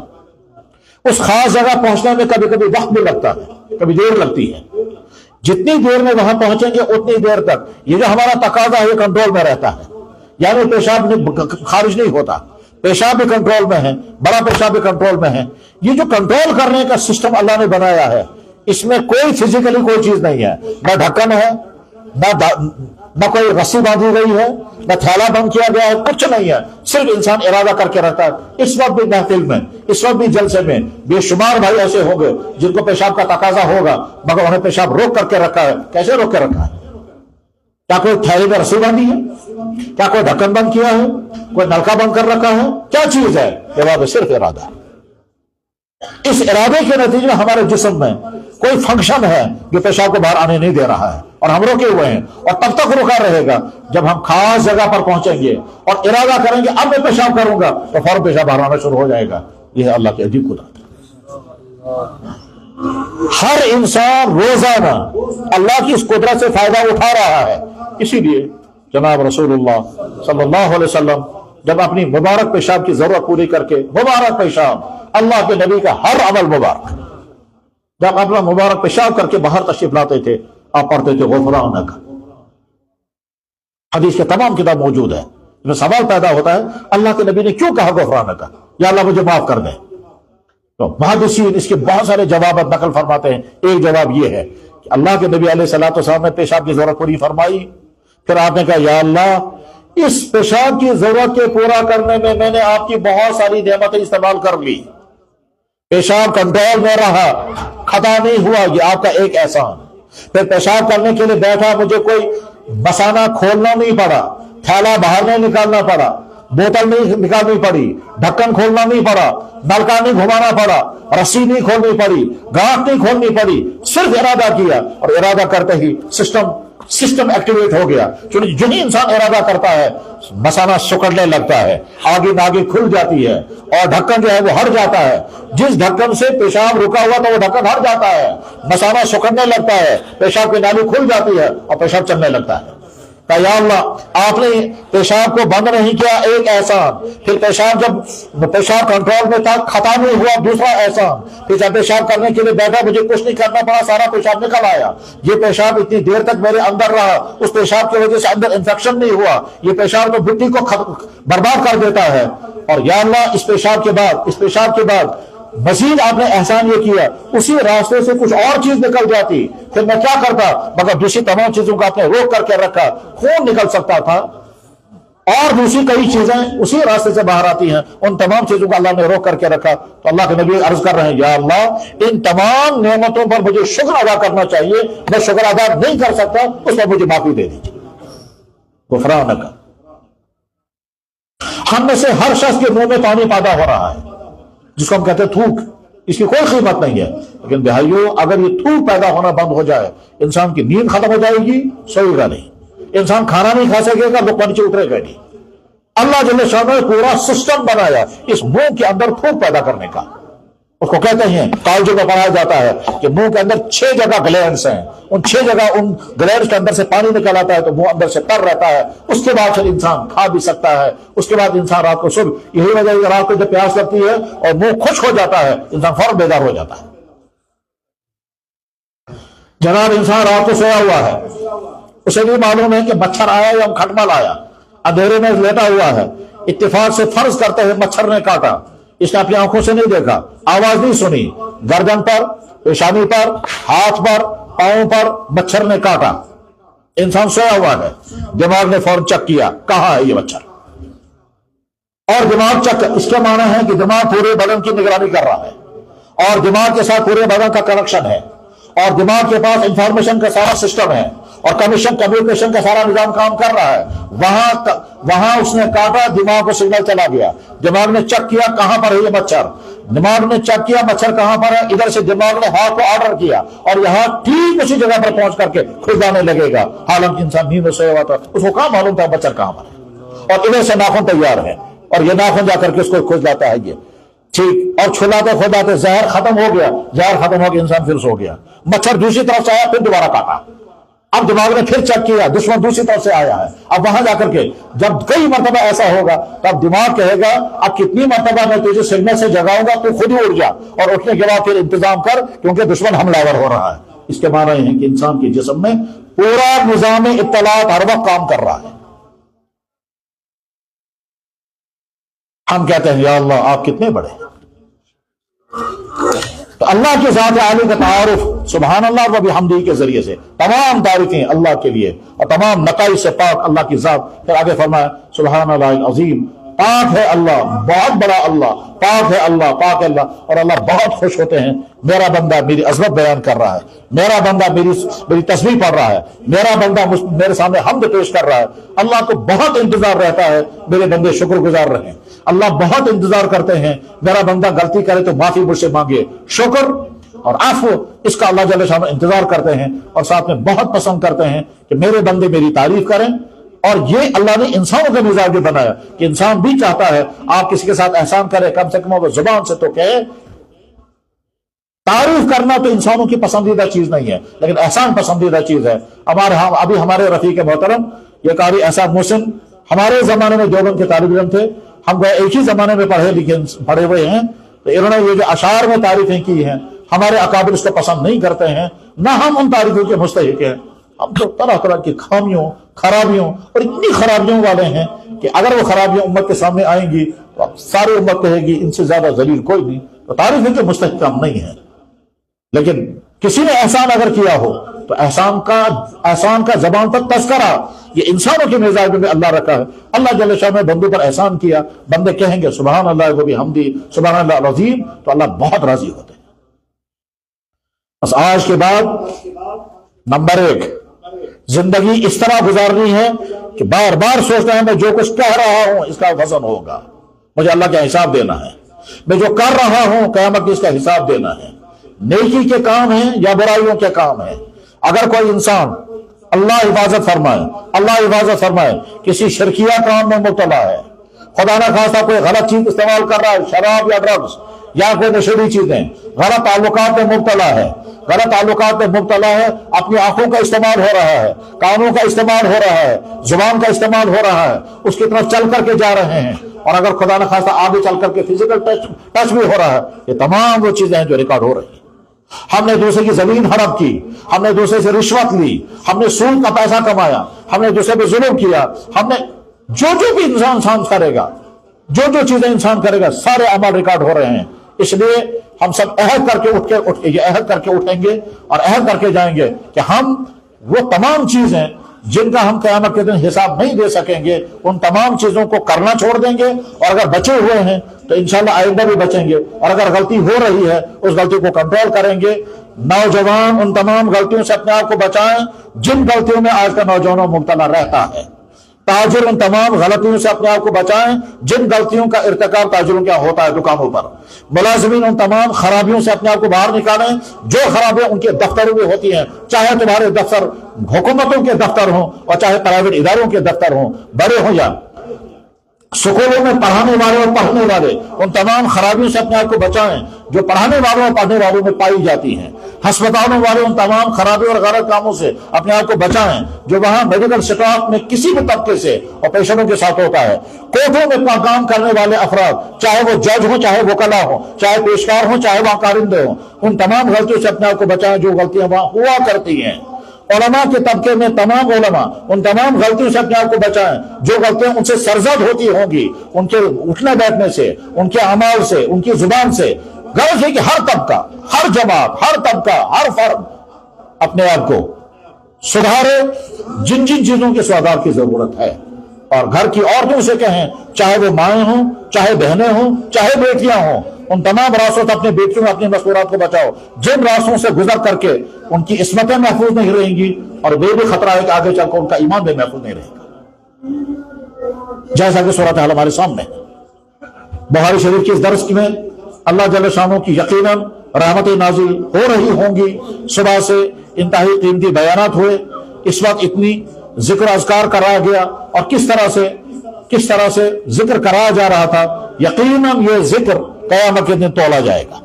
Speaker 1: اس خاص جگہ پہنچنے میں کبھی کبھی وقت بھی لگتا ہے، کبھی دیر لگتی ہے۔ جتنی دیر میں وہاں پہنچیں گے اتنی دیر تک یہ جو ہمارا تقاضا ہے یہ کنٹرول میں رہتا ہے، یعنی پیشاب خارج نہیں ہوتا، پیشاب بھی کنٹرول میں ہے، بڑا پیشاب بھی کنٹرول میں ہے۔ یہ جو کنٹرول کرنے کا سسٹم اللہ نے بنایا ہے اس میں کوئی فزیکلی کوئی چیز نہیں ہے، نہ ڈھکن ہے، نہ کوئی رسی باندھی گئی ہے، نہ تھیلا بند کیا گیا ہے، کچھ نہیں ہے، صرف انسان ارادہ کر کے رہتا ہے۔ اس وقت بھی محفل میں، اس وقت بھی جلسے میں بے شمار بھائی ایسے ہوں گے جن کو پیشاب کا تقاضا ہوگا مگر انہیں پیشاب روک کر کے رکھا ہے۔ کیسے روک کے رکھا ہے؟ کیا کوئی تھیلے میں رسی باندھی ہے؟ کیا کوئی ڈھکن بند کیا ہے؟ کوئی نلکا بند کر رکھا ہے؟ کیا چیز ہے؟ جواب صرف ارادہ۔ اس ارادے کے نتیجے میں ہمارے جسم میں کوئی فنکشن ہے جو پیشاب کو باہر آنے نہیں دے رہا ہے اور ہم روکے ہوئے ہیں، اور تب تک رکا رہے گا جب ہم خاص جگہ پر پہنچیں گے اور ارادہ کریں گے اب میں پیشاب کروں گا تو فوراً پیشاب باہر آنا شروع ہو جائے گا۔ یہ ہے اللہ کی عجیب قدرت۔ ہر انسان روزانہ اللہ کی اس قدرت سے فائدہ اٹھا رہا ہے۔ اسی لیے جناب رسول اللہ صلی اللہ علیہ وسلم جب اپنی مبارک پیشاب کی ضرورت پوری کر کے، مبارک پیشاب اللہ کے نبی کا ہر عمل مبارک، جب اپنا مبارک پیشاب کر کے باہر تشریف لاتے تھے آپ پڑھتے تھے غفرانک۔ حدیث کے تمام کتاب موجود ہے۔ اس میں سوال پیدا ہوتا ہے اللہ کے نبی نے کیوں کہا غفرانک، یا اللہ مجھے معاف کر دیں؟ تو محدثین اس کے بہت سارے جوابات نقل فرماتے ہیں۔ ایک جواب یہ ہے کہ اللہ کے نبی علیہ الصلوۃ والسلام نے پیشاب کی ضرورت پوری فرمائی، پھر آپ نے کہا یا اللہ اس پیشاب کی ضرورت کے پورا کرنے میں نے آپ کی بہت ساری نعمتیں استعمال کر لی، پیشاب کنٹرول میں رہا، خطا نہیں ہوا، یہ آپ کا ایک احسان۔ پھر پیشاب کرنے کے لیے بیٹھا، مجھے کوئی مسانہ کھولنا نہیں پڑا، تھیلا باہر نہیں نکالنا پڑا، بوتل نہیں نکالنی پڑی، ڈھکن کھولنا نہیں پڑا، نلکا نہیں گھمانا پڑا، رسی نہیں کھولنی پڑی، گانٹ نہیں کھولنی پڑی، صرف ارادہ کیا اور ارادہ کرتے ہی سسٹم ایکٹیویٹ ہو گیا۔ چونکہ جو ہی انسان ارادہ کرتا ہے مسانہ سکڑنے لگتا ہے، آگے ناگے کھل جاتی ہے اور ڈھکن جو ہے وہ ہٹ جاتا ہے۔ جس ڈھکن سے پیشاب رکا ہوا تو وہ ڈھکن ہٹ جاتا ہے، مسانہ سکڑنے لگتا ہے، پیشاب کی نالی کھل جاتی ہے اور پیشاب چلنے لگتا ہے۔ کہ یا اللہ آپ نے پیشاب کو بند نہیں کیا، ایک احسان۔ پھر پیشاب جب پیشاب کنٹرول میں تھا، خطا نہیں ہوا، دوسرا احسان۔ پھر جب پیشاب کرنے کے لیے بیٹھا، مجھے کچھ نہیں کرنا پڑا، سارا پیشاب نکل آیا۔ یہ پیشاب اتنی دیر تک میرے اندر رہا، اس پیشاب کی وجہ سے اندر انفیکشن نہیں ہوا، یہ پیشاب تو مٹی کو برباد کر دیتا ہے۔ اور یا اللہ اس پیشاب کے بعد مزید آپ نے احسان یہ کیا، اسی راستے سے کچھ اور چیز نکل جاتی، پھر میں کیا کرتا؟ مگر دوسری تمام چیزوں کو آپ نے روک کر کے رکھا، خون نکل سکتا تھا اور دوسری کئی چیزیں اسی راستے سے باہر آتی ہیں، ان تمام چیزوں کو اللہ نے روک کر کے رکھا۔ تو اللہ کے نبی عرض کر رہے ہیں، یا اللہ ان تمام نعمتوں پر مجھے شکر ادا کرنا چاہیے، میں شکر ادا نہیں کر سکتا، اس پر مجھے معافی دے دیجیے۔ غفرانک۔ ہم میں سے ہر شخص کے منہ میں پانی پیدا ہو رہا ہے، جس کو ہم کہتے ہیں تھوک، اس کی کوئی قیمت نہیں ہے، لیکن بھائیو اگر یہ تھوک پیدا ہونا بند ہو جائے، انسان کی نیند ختم ہو جائے گی، سوئے گا نہیں، انسان کھانا نہیں کھا سکے گا، لقمہ نیچے اترے گا نہیں۔ اللہ جل شانہ نے پورا سسٹم بنایا اس منہ کے اندر تھوک پیدا کرنے کا۔ اس کو کہتے ہیں کالجوں میں پڑھایا جاتا ہے کہ منہ کے اندر 6 جگہ گلینڈز ہیں، ان 6 جگہ ان گلینڈز کے اندر سے پانی نکل آتا ہے تو منہ اندر سے تر رہتا ہے، اس کے بعد پھر انسان کھا بھی سکتا ہے، اس کے بعد انسان رات کو صبح، یہی وجہ ہے رات کو جب پیاس لگتی ہے اور منہ خشک ہو جاتا ہے انسان فوراً بیدار ہو جاتا ہے۔ جناب انسان رات کو سویا ہوا ہے، اسے بھی معلوم ہے کہ مچھر آیا یا کھٹمل آیا، اندھیرے میں لیٹا ہوا ہے، اتفاق سے فرض کرتے ہیں مچھر نے کاٹا، اس نے اپنی آنکھوں سے نہیں دیکھا، آواز نہیں سنی، گردن پر، پیشانی پر، ہاتھ پر، پاؤں پر مچھر نے کاٹا، انسان سویا ہوا ہے، دماغ نے فوراً چیک کیا کہاں ہے یہ مچھر، اور دماغ چیک، اس کے معنی ہے کہ دماغ پورے بدن کی نگرانی کر رہا ہے اور دماغ کے ساتھ پورے بدن کا کنیکشن ہے اور دماغ کے پاس انفارمیشن کا سارا سسٹم ہے اور کمیونیکیشن کا سارا نظام کام کر رہا ہے۔ وہاں اس نے کاٹا، دماغ کو سگنل چلا گیا، دماغ نے چیک کیا کہاں پر ہے یہ مچھر، دماغ نے چیک کیا مچھر کہاں پر ہے، ادھر سے دماغ نے ہاتھ کو آرڈر کیا اور یہاں ٹھیک اسی جگہ پر پہنچ کر کے کھجلانے لگے گا، حالانکہ انسان نیند میں سویا ہوا تھا، اس کو کہاں معلوم تھا مچھر کہاں پر ہے، اور ادھر سے ناخن تیار ہے اور یہ ناخن جا کر کے اس کو کھجلاتا ہے، یہ ٹھیک، اور کھلاتے زہر ختم ہو گیا، زہر ختم ہو گیا، انسان پھر سو گیا، مچھر دوسری طرف سے آیا پھر دوبارہ کاٹا، اب دماغ نے پھر چیک کیا دشمن دوسری طرف سے آیا ہے، اب وہاں جا کر کے جب کئی مرتبہ ایسا ہوگا تب دماغ کہے گا اب کتنی مرتبہ میں تجھے سگنل سے جگاؤں گا، تو خود ہی اٹھ جا اور اٹھنے کے بعد پھر انتظام کر کیونکہ دشمن حملہ آور ہو رہا ہے۔ اس کے معنی یہ ہے کہ انسان کے جسم میں پورا نظام اطلاعات ہر وقت کام کر رہا ہے۔ ہم کہتے ہیں یا اللہ آپ کتنے بڑے ہیں، تو اللہ کی ذات عالی کا تعارف سبحان اللہ و بحمدہ کے ذریعے سے، تمام تعریفیں اللہ کے لیے اور تمام نقائص سے پاک اللہ کی ذات۔ پھر آگے فرمایا سبحان اللہ العظیم، پاک ہے اللہ، بہت بڑا اللہ، پاک ہے اللہ، پاک ہے اللہ، اور اللہ بہت خوش ہوتے ہیں میرا بندہ میری عظمت بیان کر رہا ہے، میرا بندہ میری تسبیح پڑھ رہا ہے، میرا بندہ میرے سامنے حمد پیش کر رہا ہے، اللہ کو بہت انتظار رہتا ہے میرے بندے شکر گزار رہیں، اللہ بہت انتظار کرتے ہیں میرا بندہ غلطی کرے تو معافی مجھ سے مانگے، شکر اور عفو اس کا اللہ جل شانہ انتظار کرتے ہیں، اور ساتھ میں بہت پسند کرتے ہیں کہ میرے بندے میری تعریف کریں۔ اور یہ اللہ نے انسانوں کا مزاج بھی بنایا کہ انسان بھی چاہتا ہے آپ کسی کے ساتھ احسان کرے، کم سے کم وہ زبان سے تو کہے۔ تعریف کرنا تو انسانوں کی پسندیدہ چیز نہیں ہے، لیکن احسان پسندیدہ چیز ہے۔ ابھی ہمارے رفیق محترم یہ قاری احسان محسن ہمارے زمانے میں دیوبند کے طالب علم تھے، ہم ایک ہی زمانے میں پڑھے ہوئے ہیں، تو انہوں نے یہ جو اشعار میں تعریفیں کی ہیں ہمارے اکابر اس کو پسند نہیں کرتے ہیں، نہ ہم ان تعریفوں کے مستحق ہیں۔ ہم تو طرح طرح کی خامیوں، خرابیوں اور اتنی خرابیوں والے ہیں کہ اگر وہ خرابیاں امت کے سامنے آئیں گی تو ساری امت کہے گی ان سے زیادہ ذلیل کوئی نہیں، تو تعریفیں کے مستحق ہم نہیں ہیں۔ لیکن کسی نے احسان اگر کیا ہو تو احسان کا زبان پر تذکرہ یہ انسانوں کے مزاج میں اللہ رکھا ہے. اللہ جل شانہ نے بندوں پر احسان کیا، بندے کہیں گے سبحان اللہ و بحمدہ سبحان اللہ العظیم، تو اللہ بہت راضی ہوتے ہیں. بس آج کے بعد نمبر 1 زندگی اس طرح گزارنی ہے کہ بار بار سوچنا ہے میں جو کچھ کہہ رہا ہوں اس کا وزن ہوگا، مجھے اللہ کا حساب دینا ہے. میں جو کر رہا ہوں قیامت اس کا حساب دینا ہے. نیکی کے کام ہیں یا برائیوں کے کام ہیں. اگر کوئی انسان اللہ حفاظت فرمائے کسی شرکیہ کام میں مبتلا ہے، خدا نہ خواستہ کوئی غلط چیز استعمال کر رہا ہے، شراب یا ڈرگس یا کوئی نشیلی چیزیں، غلط تعلقات میں مبتلا ہے، اپنی آنکھوں کا استعمال ہو رہا ہے، کانوں کا استعمال ہو رہا ہے، زبان کا استعمال ہو رہا ہے، اس کی طرف چل کر کے جا رہے ہیں، اور اگر خدا نہ خواستہ آگے چل کر کے فزیکل ٹچ بھی ہو رہا ہے، یہ تمام وہ چیزیں ہیں جو ریکارڈ ہو رہی ہیں. ہم نے دوسرے کی زمین ہڑپ کی، ہم نے دوسرے سے رشوت لی، ہم نے سود کا پیسہ کمایا، ہم نے دوسرے پہ ظلم کیا، ہم نے جو بھی انسان کرے گا، جو چیزیں انسان کرے گا، سارے اعمال ریکارڈ ہو رہے ہیں. اس لیے ہم سب عہد کر کے اٹھیں گے اور عہد کر کے جائیں گے کہ ہم وہ تمام چیزیں جن کا ہم قیامت کے دن حساب نہیں دے سکیں گے، ان تمام چیزوں کو کرنا چھوڑ دیں گے، اور اگر بچے ہوئے ہیں تو انشاءاللہ آئندہ بھی بچیں گے، اور اگر غلطی ہو رہی ہے اس غلطی کو کنٹرول کریں گے. نوجوان ان تمام غلطیوں سے اپنے آپ کو بچائیں جن غلطیوں میں آج کا نوجوان مبتلا رہتا ہے. تاجر ان تمام غلطیوں سے اپنے آپ کو بچائیں جن غلطیوں کا ارتکاب تاجروں کیا ہوتا ہے دکانوں پر. ملازمین ان تمام خرابیوں سے اپنے آپ کو باہر نکالیں جو خرابیاں ان کے دفتروں میں ہوتی ہیں، چاہے تمہارے دفتر حکومتوں کے دفتر ہوں اور چاہے پرائیویٹ اداروں کے دفتر ہوں، بڑے ہوں یا سکولوں میں پڑھانے والے اور پڑھنے والے، ان تمام خرابیوں سے اپنے آپ کو بچائیں جو پڑھانے والوں اور پڑھنے والوں میں پائی جاتی ہیں. ہسپتالوں والے ان تمام خرابیوں اور غلط کاموں سے اپنے آپ کو بچائیں جو وہاں میڈیکل سٹاف میں کسی بھی طبقے سے اور پیشنٹوں کے ساتھ ہوتا ہے. کورٹوں میں کام کرنے والے افراد، چاہے وہ جج ہوں، چاہے وکلا ہوں، چاہے پیشکار ہوں، چاہے وہاں کارندے ہوں، ان تمام غلطیوں سے اپنے آپ کو بچائیں جو غلطیاں وہاں ہوا کرتی ہیں. علماء کے طبقے میں تمام علماء ان تمام غلطیوں سے اپنے آپ کو بچائیں جو غلطیاں ان سے سرزد ہوتی ہوں گی، ان کے اٹھنے بیٹھنے سے، ان کے اعمال سے، ان کی زبان سے. غرض ہے کہ ہر طبقہ، ہر جماعت، ہر طبقہ، ہر فرد اپنے آپ کو سدھارے جن چیزوں کے سدھار کی ضرورت ہے. اور گھر کی عورتوں سے کہیں، چاہے وہ مائیں ہوں، چاہے بہنیں ہوں، چاہے بیٹیاں ہوں، ان تمام راستوں سے اپنے بیٹیوں میں اپنے مستورات کو بچاؤ جن راستوں سے گزر کر کے ان کی عصمتیں محفوظ نہیں رہیں گی، اور یہ بھی خطرہ ہے کہ آگے چل کر ان کا ایمان بھی محفوظ نہیں رہے گا. جیسا کہ صورتحال ہمارے سامنے بخاری شریف کی اس درس میں اللہ جل شانہ کی یقیناً رحمتیں نازل ہو رہی ہوں گی. صبح سے انتہائی قیمتی بیانات ہوئے، اس وقت اتنی ذکر اذکار کرایا گیا اور کس طرح سے ذکر کرایا جا رہا تھا. یقیناً یہ ذکر قیامت کے دن تولا جائے گا.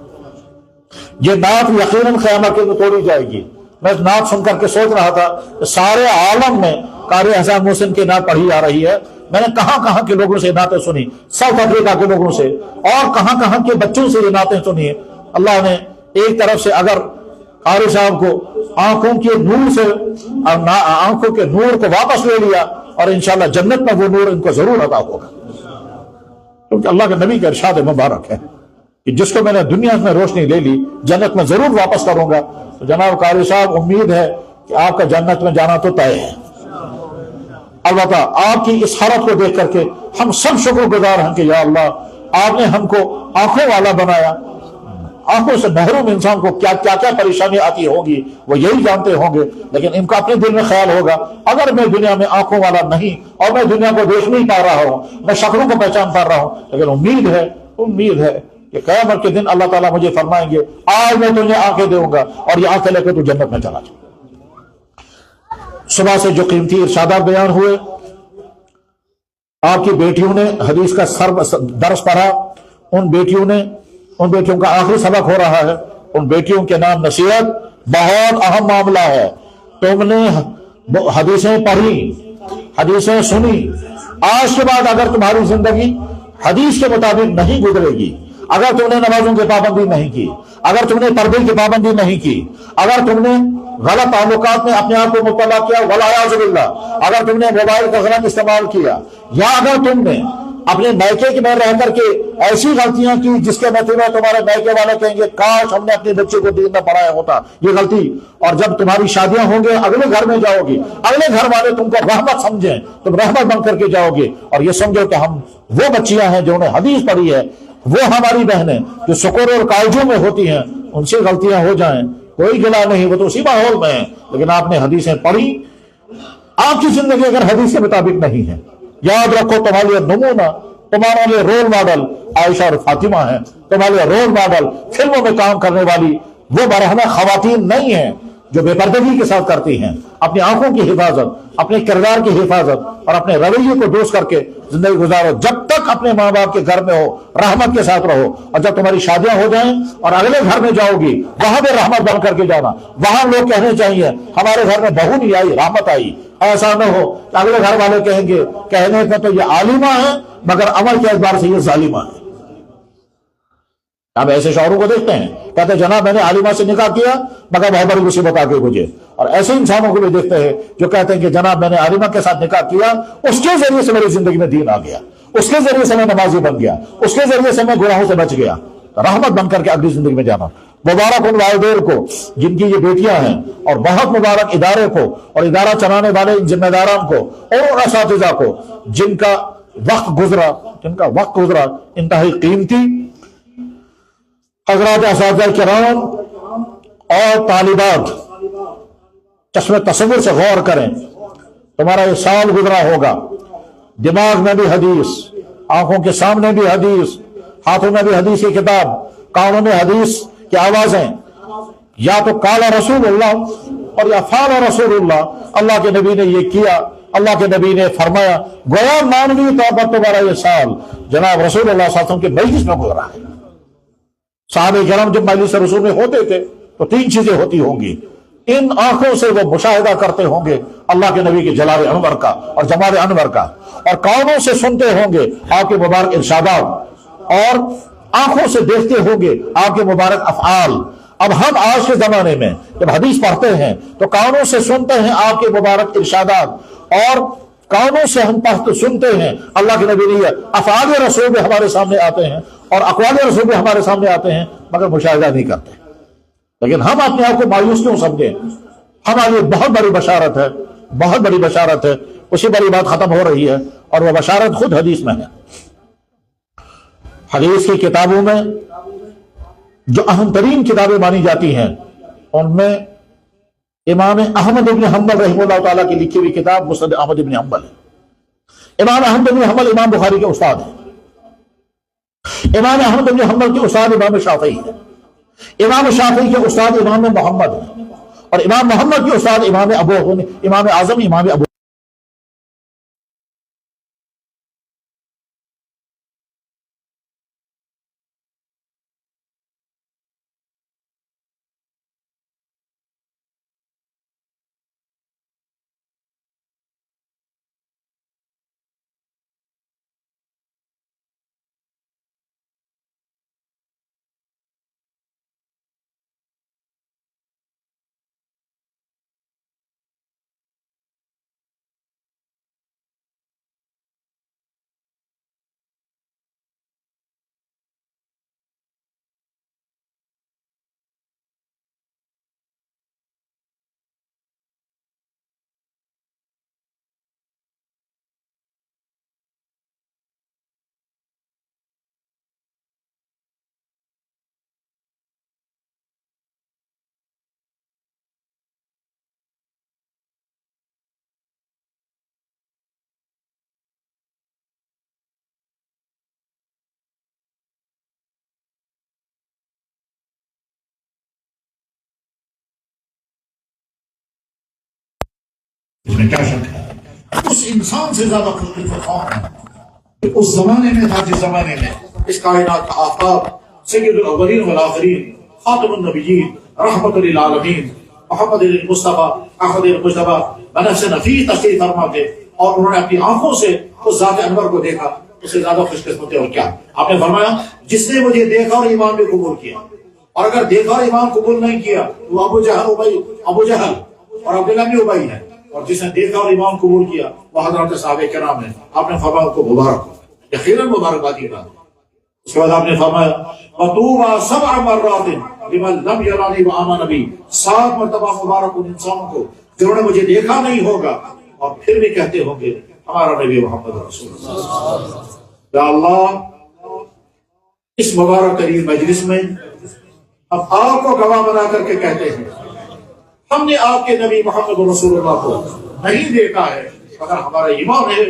Speaker 1: یہ نعت یقیناً قیامت کے دن توڑی جائے گی. میں نعت سن کر کے سوچ رہا تھا کہ سارے عالم میں قاری احسان محسن کی نعت پڑھی جا رہی ہے. میں نے کہاں کے لوگوں سے نعتیں سنی، ساؤتھ افریقہ کے لوگوں سے اور کہاں کے بچوں سے یہ نعتیں سنی. اللہ نے ایک طرف سے اگر قاری صاحب کو آنکھوں کے نور سے آنکھوں کے نور کو واپس لے لیا، اور انشاءاللہ جنت میں وہ نور ان کو ضرور عطا ہوگا، کیونکہ اللہ کے نبی کا ارشاد مبارک ہے کہ جس کو میں نے دنیا میں روشنی لے لی جنت میں ضرور واپس کروں گا. تو جناب قاری صاحب، امید ہے کہ آپ کا جنت میں جانا تو طے ہے. البتہ آپ کی اس حالت کو دیکھ کر کے ہم سب شکر گزار ہیں کہ یا اللہ آپ نے ہم کو آنکھوں والا بنایا. آنکھوں سے محروم انسان کو کیا پریشانی آتی ہوگی وہ یہی جانتے ہوں گے، لیکن ان کا اپنے دل میں خیال ہوگا اگر میں دنیا میں آنکھوں والا نہیں اور میں دنیا کو دیکھ نہیں پا رہا ہوں، میں شکلوں کو پہچان پا رہا ہوں، لیکن امید ہے کہ قیامت کے دن اللہ تعالیٰ مجھے فرمائیں گے آج میں تجھے آنکھیں دوں گا اور یہ آنکھیں لے کے تو جنت میں چلا جا. صبح سے جو قیمتی ارشادات بیان ہوئے، آپ کی بیٹیوں نے حدیث کا درس پڑھا. ان بیٹیوں کا آخری سبق ہو رہا ہے. ان بیٹیوں کے نام نصیحت بہت اہم معاملہ ہے. تم نے حدیثیں پڑھی، حدیثیں سنی، آج کے بعد اگر تمہاری زندگی حدیث کے مطابق نہیں گزرے گی، اگر تم نے نمازوں کی پابندی نہیں کی، اگر تم نے پردے کی پابندی نہیں کی، اگر تم نے غلط تعلقات میں اپنے آپ کو مبتلا کیا والعیاذ باللہ، اگر تم نے موبائل کا غلط استعمال کیا، یا اگر تم نے اپنے میکے میں رہ کر کے ایسی غلطیاں کی جس کے نتیجے تمہارے میکے والے کہیں گے کاش ہم نے اپنے بچے کو دین نہ پڑھایا ہوتا، یہ غلطی۔ اور جب تمہاری شادیاں ہوں گے، اگلے گھر میں جاؤ گی، اگلے گھر والے تم کو رحمت سمجھیں، تم رحمت بن کر کے جاؤ گے، اور یہ سمجھو کہ ہم وہ بچیاں ہیں جنہوں نے حدیث پڑھی ہے، وہ ہماری بہنیں جو سکول اور کالجوں میں ہوتی ہیں، ان سے غلطیاں ہو جائیں کوئی گلا نہیں، وہ تو اسی ماحول میں ہیں، لیکن آپ نے حدیثیں پڑھی۔ آپ کی زندگی اگر حدیث کے مطابق نہیں ہے، یاد رکھو تمہارے لیے نمونہ، تمہارے لیے رول ماڈل عائشہ اور فاطمہ ہیں، تمہارے لیے رول ماڈل فلموں میں کام کرنے والی وہ برہنہ خواتین نہیں ہیں جو بے پردگی کے ساتھ کرتی ہیں۔ اپنی آنکھوں کی حفاظت، اپنے کردار کی حفاظت اور اپنے رویے کو درست کر کے زندگی گزارو۔ جب تک اپنے ماں باپ کے گھر میں ہو رحمت کے ساتھ رہو، اور جب تمہاری شادیاں ہو جائیں اور اگلے گھر میں جاؤ گی وہاں پہ رحمت بن کر کے جانا۔ وہاں لوگ کہنے چاہیے ہمارے گھر میں بہو نہیں آئی، رحمت آئی۔ ایسا نہ ہو کہ اگلے گھر والے کہیں گے کہنے کا تو یہ عالمہ ہے مگر عمل کے اعتبار سے یہ ظالمہ ہے۔ آپ ایسے شوہروں کو دیکھتے ہیں کہتے ہیں جناب میں نے عالمہ سے نکاح کیا مگر بہت بڑی مصیبت آ گئی مجھے، اور ایسے انسانوں کو بھی دیکھتے ہیں جو کہتے ہیں کہ جناب میں نے عالمہ کے ساتھ نکاح کیا، اس کے ذریعے سے میری زندگی میں دین آ گیا، اس کے ذریعے سے میں نمازی بن گیا، اس کے ذریعے سے میں گناہوں سے بچ گیا۔ رحمت بن کر کے اگلی زندگی میں جانا۔ مبارک ان والدین کو جن کی یہ بیٹیاں ہیں، اور بہت مبارک ادارے کو اور ادارہ چلانے والے ان ذمہ داران کو اور ان اساتذہ کو جن کا وقت گزرا انتہائی قیمتی۔ حضرات اساتذہ کرام اور طالبات چشم تصور سے غور کریں، تمہارا یہ سال گزرا ہوگا، دماغ میں بھی حدیث، آنکھوں کے سامنے بھی حدیث، ہاتھوں میں بھی حدیث کی کتاب، کانوں میں حدیث کی آوازیں، یا تو قال رسول اللہ اور یا فعل رسول اللہ، اللہ کے نبی نے یہ کیا، اللہ کے نبی نے فرمایا، گویا مانوی طور پر تمہارا یہ سال جناب رسول اللہ صلی اللہ علیہ وسلم کے مجلس میں گزرا ہے۔ صحابہ کرام جب مجلس رسول میں ہوتے تھے تو تین چیزیں ہوتی ہوں گی، ان آنکھوں سے وہ مشاہدہ کرتے ہوں گے اللہ کے نبی کے جلال انور کا اور جمال انور کا، اور کانوں سے سنتے ہوں گے آپ کے مبارک ارشادات، اور آنکھوں سے دیکھتے ہوں گے آپ کے مبارک افعال۔ اب ہم آج کے زمانے میں جب حدیث پڑھتے ہیں تو کانوں سے سنتے ہیں آپ کے مبارک ارشادات، اور کانوں سے ہم سنتے ہیں اللہ کے نبی نے، افعال رسول بھی ہمارے سامنے آتے ہیں اور اقوال رسول بھی ہمارے سامنے آتے ہیں، مگر مشاہدہ نہیں کرتے۔ لیکن ہم اپنے آپ کو مایوس کیوں سمجھیں؟ ہماری ایک بہت بڑی بشارت ہے، بہت بڑی بشارت ہے، اسی بڑی بات ختم ہو رہی ہے، اور وہ بشارت خود حدیث میں ہے۔ حدیث کی کتابوں میں جو اہم ترین کتابیں مانی جاتی ہیں ان میں امام احمد بن حنبل رحمہ اللہ تعالیٰ کی لکھی ہوئی کتاب مسند احمد بن حنبل ہے۔ امام احمد بن حنبل امام بخاری کے استاد ہیں، امام احمد بن حنبل کے استاد امام شافعی ہے، امام شافعی کے استاد امام محمد ہیں، اور امام محمد کے استاد امام اعظم امام ابو اس میں کیا شک ہے؟ اس انسان سے زیادہ خطرناک ہے کہ اس زمانے میں تھا جس زمانے میں اس کائنات کا آفتاب سید الاولین والآخرین خاتم النبیین رحمت للعالمین محمد المصطفیٰ احمد المجتبیٰ بنفس نفیس تشریف فرما تھے، اور انہوں نے اپنی آنکھوں سے اس ذات انور کو دیکھا، اس سے زیادہ خوش قسمت ہے اور کیا؟ آپ نے فرمایا جس نے مجھے دیکھا اور ایمان بھی قبول کیا، اور اگر دیکھا اور ایمان قبول نہیں کیا وہ ابو جہل اور عبداللہ بن ابی ہے، اور جس نے دیکھا اور ایمان قبول کیا وہ حضرات صحابہ کرام ہیں۔ آپ نے فرمایا کو مبارک ہو۔
Speaker 2: یقیناً مبارکبادی بات. اس کے بعد آپ نے فرمایا وَطُوبَى سَبْعَ مَرَّاتٍ لِمَن لَمْ يَرَنِي وَآمَنَ بِي، 7 مرتبہ مبارک ان انسانوں کو جنہوں نے مجھے دیکھا نہیں ہوگا اور پھر بھی کہتے ہوں گے ہمارا نبی محمد رسول اللہ. یا اللہ اس مبارک ترین مجلس میں ہم آپ کو گواہ بنا کر کے کہتے ہیں ہم نے آپ کے نبی محمد رسول اللہ کو نہیں دیکھا ہے، مگر ہمارا ایمان ہے